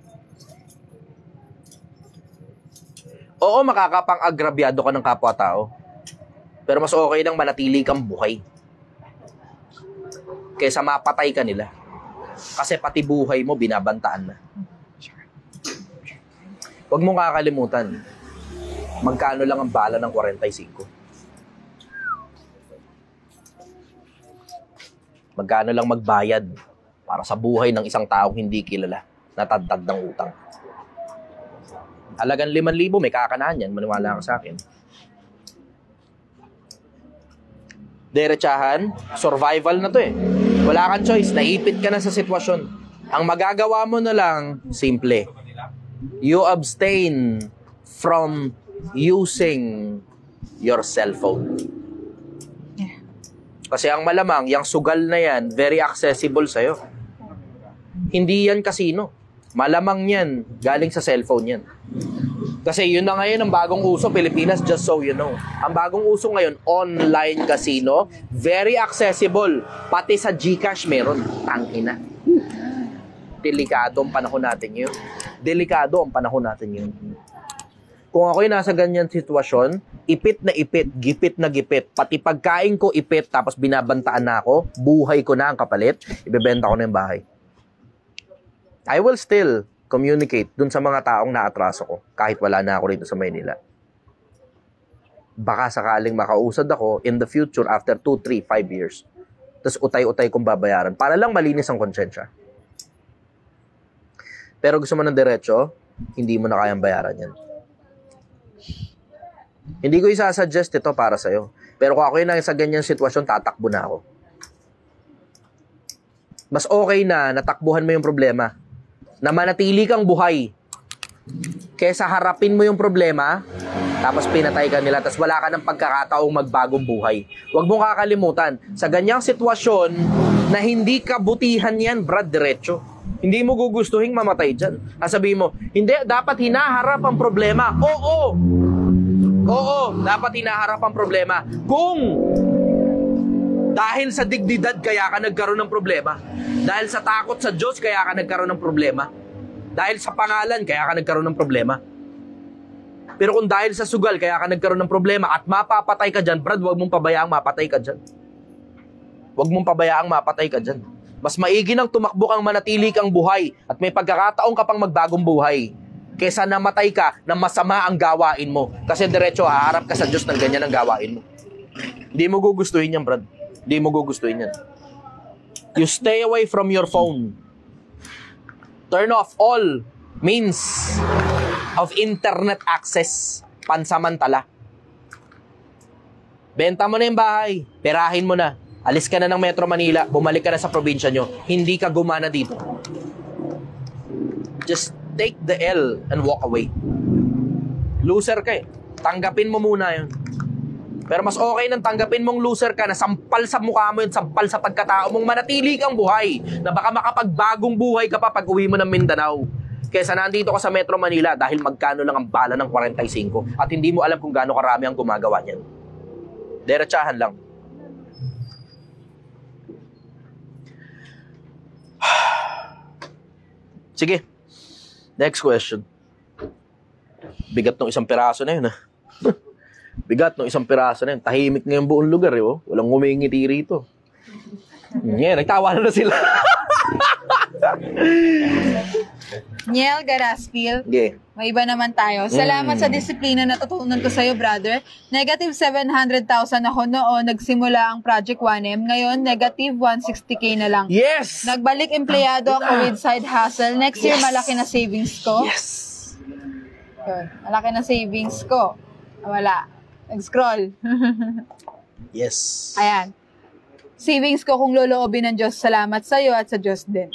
Oo, makakapang-agrabyado ka ng kapwa-tao. Pero mas okay lang manatili kang buhay kaysa mapatay ka nila. Kasi pati buhay mo, binabantaan na. Huwag mong kakalimutan, magkano lang ang bala ng 45? Magkano lang magbayad para sa buhay ng isang taong hindi kilala, natagtag ng utang? Halagang 5,000, may kakanaan yan, maniwala ka sa akin. Diretsahan, survival na to eh. Wala kang choice, naipit ka na sa sitwasyon. Ang magagawa mo na lang, simple. You abstain from using your cellphone. Kasi ang malamang, yung sugal na yan, very accessible sa'yo. Hindi yan casino. Malamang yan, galing sa cellphone yan. Kasi yun na ngayon ang bagong uso, Pilipinas, just so you know. Ang bagong uso ngayon, online casino, very accessible. Pati sa GCash meron, tangina. Delikado ang panahon natin yun. Delikado ang panahon natin yun. Kung ako'y nasa ganyan sitwasyon, ipit na ipit, gipit na gipit, pati pagkain ko ipit, tapos binabantaan na ako, buhay ko na ang kapalit, ibebenta ko na yung bahay. I will still communicate dun sa mga taong naatraso ko, kahit wala na ako rito sa Maynila. Baka sakaling makausad ako in the future after 2, 3, 5 years. Tapos utay-utay kong babayaran para lang malinis ang konsensya. Pero gusto mo ng diretso, hindi mo na kayang bayaran yan. Hindi ko isasuggest ito para sa'yo. Pero kung ako yun sa ganyang sitwasyon, tatakbo na ako. Mas okay na natakbuhan mo yung problema, na manatili kang buhay, kesa harapin mo yung problema, tapos pinatay ka nila, tapos wala ka ng pagkakataong magbagong buhay. Huwag mong kakalimutan, sa ganyang sitwasyon, na hindi kabutihan yan, brad, diretso. Hindi mo gugustuhin mamatay dyan. Sabihin mo, hindi, dapat hinaharap ang problema. Oo, dapat hinaharap ang problema. Kung dahil sa dignidad kaya ka nagkaroon ng problema, dahil sa takot sa Diyos kaya ka nagkaroon ng problema, dahil sa pangalan kaya ka nagkaroon ng problema. Pero kung dahil sa sugal kaya ka nagkaroon ng problema at mapapatay ka dyan, brad, huwag mong pabayaang mapatay ka dyan. Huwag mong pabayaang mapatay ka dyan. Mas maigi nang tumakbo kang manatili kang buhay at may pagkakataong ka pang magbagong buhay kesa namatay ka na masama ang gawain mo. Kasi diretso, haharap ka sa Diyos ng ganyan ang gawain mo. Hindi mo gugustuhin yan, brad. Hindi mo gugustuhin yan. You stay away from your phone. Turn off all means of internet access. Pansamantala. Benta mo na yung bahay. Perahin mo na. Alis ka na ng Metro Manila. Bumalik ka na sa probinsya nyo. Hindi ka gumana dito. Just take the L and walk away. Loser ka eh. Tanggapin mo muna yun. Pero mas okay nang tanggapin mong loser ka na sampal sa mukha mo yun, sampal sa pagkatao mong manatili kang buhay, na baka makapagbagong buhay ka pa pag uwi mo ng Mindanao. Kesa nandito ka sa Metro Manila dahil magkano lang ang bala ng 45 at hindi mo alam kung gaano karami ang gumagawa niyan. Diretsahan lang. Sige. Next question. Bigat ng isang piraso na yun, ha? Bigat ng isang piraso na yun. Tahimik na yung buong lugar, eh, oh. Walang humingiti rito. Yeah, nagtawa na sila. Niel Garaspil. Okay. May iba naman tayo. Salamat sa disiplina na natutunan ko sa'yo, brother. Negative 700,000 ako noon nagsimula ang Project 1M. Ngayon, negative 160K na lang. Yes! Nagbalik empleyado ako with side hustle. Next year, malaki na savings ko. Yes! Yun, malaki na savings ko. Wala. Nag-scroll. Yes. Ayan. savings ko kung loloobin ng Diyos. Salamat sa iyo at sa Diyos din.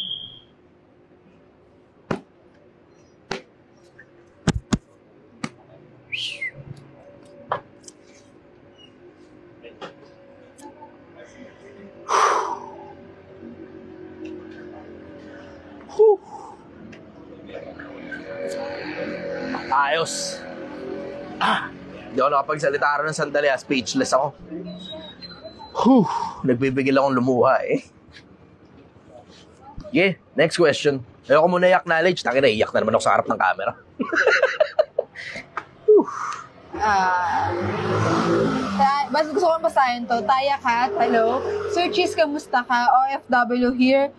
Ayos. Hindi ako nakapagsalita rin ng sandali. Speechless ako. Nagbibigil akong lumuha eh. Yeah, next question. Ayoko muna i-acknowledge. Tangina, iyak na naman ako sa harap ng camera. Basta gusto ko basahin to. Taya Kat, hello. Sir Cheese, kamusta ka? OFW here.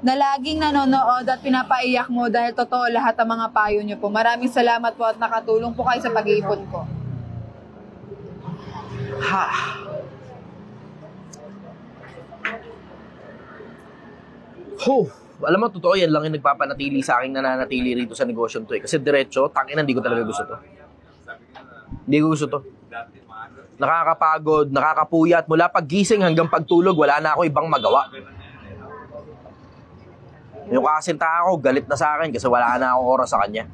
Na laging nanonood at pinapaiyak mo dahil totoo lahat ang mga payo niyo po. Maraming salamat po at nakatulong po kayo sa pag-iipon ko. Alam mo, totoo yan lang yung nagpapanatili sa akin nananatili rito sa negosyo to eh. Kasi diretso, tangina, hindi ko talaga gusto to. Hindi ko gusto to. Nakakapagod, nakakapuyat. Mula paggising hanggang pagtulog, wala na ako ibang magawa. Yung kasinta ako, galit na sa akin kasi wala na akong oras sa kanya.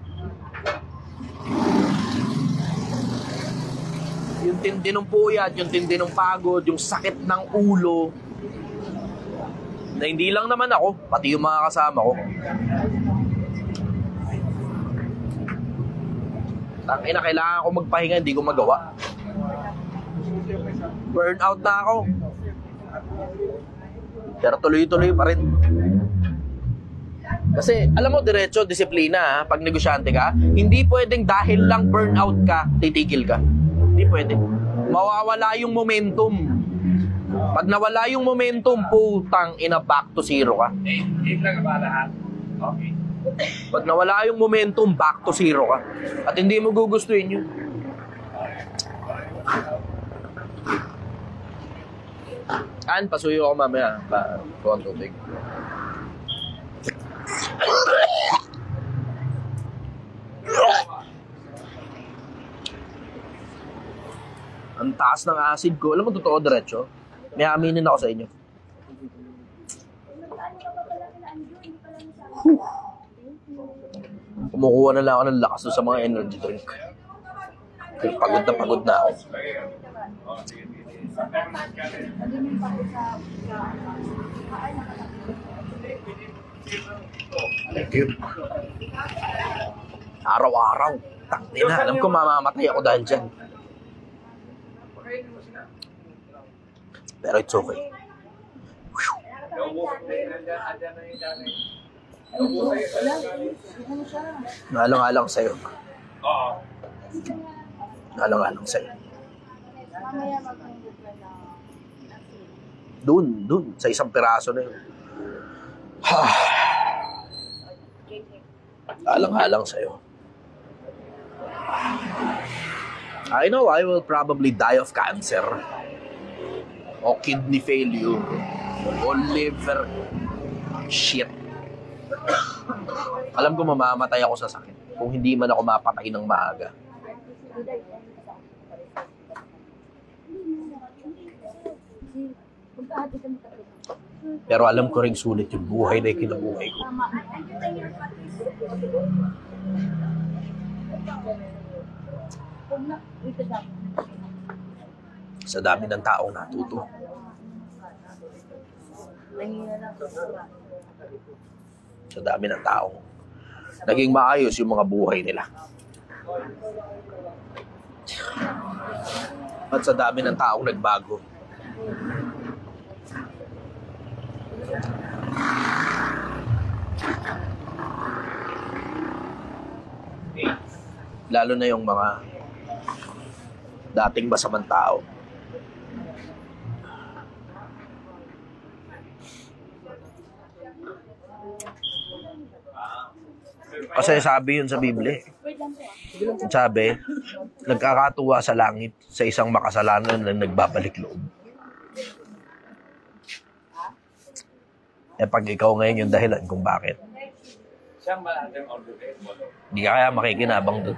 Yung tindi ng puyat, yung tindi ng pagod, yung sakit ng ulo. Na hindi lang naman ako, pati yung mga kasama ko. Tangina, kailangan ko magpahinga, hindi ko magawa. Burnout na ako. Pero tuloy-tuloy pa rin. Kasi, alam mo, diretso, disiplina, ha? Pag negosyante ka, hindi pwedeng dahil lang burnout ka, titigil ka. Hindi pwede. Mawawala yung momentum. Pag nawala yung momentum, putang ina, back to zero ka. Pag nawala yung momentum, back to zero ka. At hindi mo gugustuhin yun. Pasuyo ako mamaya. Kuha ang tubig. Ang taas ng acid ko. Alam mo, totoo, diretso. May aminin ako sa inyo. Kumukuha na lang ako ng lakas sa mga energy drink. Pagod na ako. Thank you. Araw-araw. Tangina, alam ko mamamatay ako dahil dyan. Pero it's okay. Nalang-alang sa'yo. Nalang-alang sa'yo. Doon, sa isang piraso na yun. Alang-alang sa'yo. I know I will probably die of cancer. O kidney failure. O liver shit. Alam ko mamamatay ako sa sakit kung hindi man ako mapatay ng maaga. Pero alam ko rin sulit yung buhay na kinabuhay ko. Sa dami ng taong natuto. Sa dami ng taong naging maayos yung mga buhay nila. At sa dami ng taong nagbago. Lalo na yung mga dating masamang tao. Kasi sabi yun sa Biblia. Sabi, nagkakatuwa sa langit sa isang makasalanan na nagbabalik loob. Eh pag ikaw ngayon yung dahilan kung bakit. Hindi ka kaya makikinabang doon.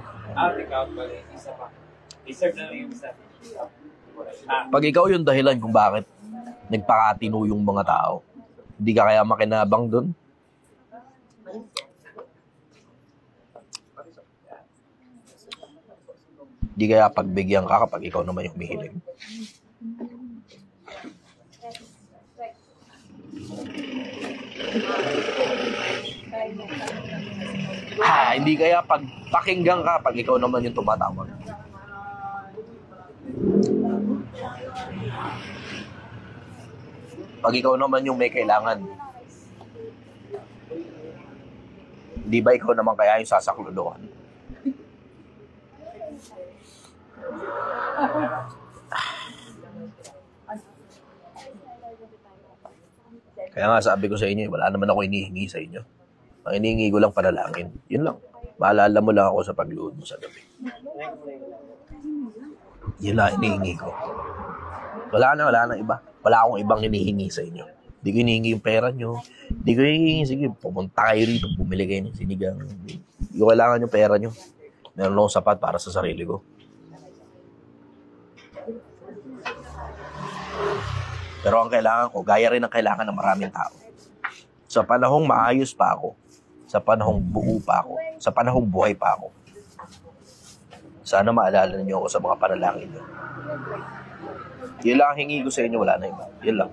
Pag ikaw yung dahilan kung bakit nagpakatino yung mga tao. Hindi ka kaya makinabang doon? Hindi kaya pagbigyan ka kapag ikaw naman yung humihiling? Hindi kaya pagpakinggan ka pag ikaw naman yung tumatawag? Pag ikaw naman yung may kailangan, di ba ikaw naman kaya yung sasakludohan? Kaya nga sabi ko sa inyo, wala naman ako hinihingi sa inyo. Ang hinihingi ko lang panalangin. Yun lang. Maalala mo lang ako sa pagluhod mo sa gabi. Yun lang hinihingi ko. Wala na iba. Wala akong ibang hinihingi sa inyo. Hindi ko hinihingi yung pera nyo. Hindi ko hinihingi, sige, pumunta kayo rito, bumili kayo ng sinigang. Hindi ko kailangan yung pera nyo. Meron akong sapat para sa sarili ko. Pero ang kailangan ko, gaya rin ang kailangan ng maraming tao. Sa panahong maayos pa ako, sa panahong buo pa ako, sa panahong buhay pa ako, sana maalala niyo ako sa mga panalangin niyo. Yun lang ang hingi ko sa inyo, wala na iba. Yun lang.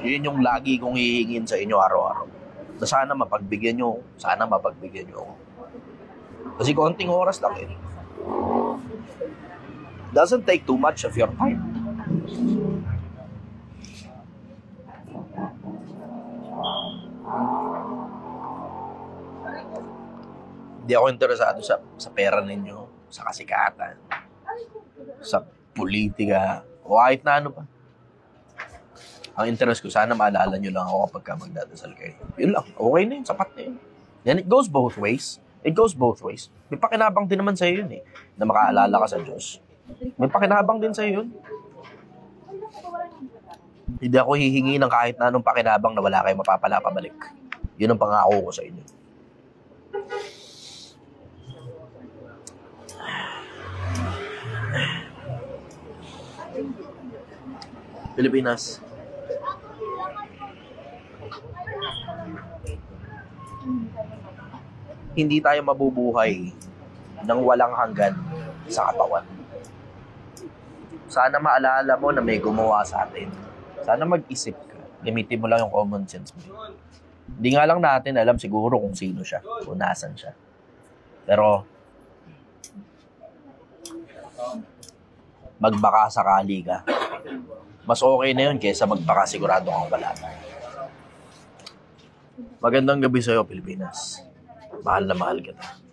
Yun yung lagi kong hihingin sa inyo araw-araw. Na sana mapagbigyan niyo ako. Kasi konting oras lang eh. Doesn't take too much of your time. Hindi ako interesado sa pera ninyo, sa kasikatan, sa politika, o kahit na ano pa. Ang interest ko, sana maalala nyo lang ako kapag magdadasal kayo. Yun lang, okay na yun, sapat na yun. Then it goes both ways. May pakinabang din naman sa'yo yun eh, na makaalala ka sa Diyos. May pakinabang din sa'yo yun. Hindi ako hihingi ng kahit na anong pakinabang na wala kayong mapapala pabalik. Yun ang pangako ko sa inyo. Pilipinas. Hindi tayo mabubuhay nang walang hanggan sa katawan. Sana maalala mo na may gumawa sa atin. Sana mag-isip ka. Gamitin mo lang yung common sense mo. Hindi nga lang natin alam siguro kung sino siya, kung nasan siya. Pero, magbaka sakali ka. Mas okay na yun kaysa magbaka sigurado kang wala. Magandang gabi sa'yo, Pilipinas. Mahal na mahal kita.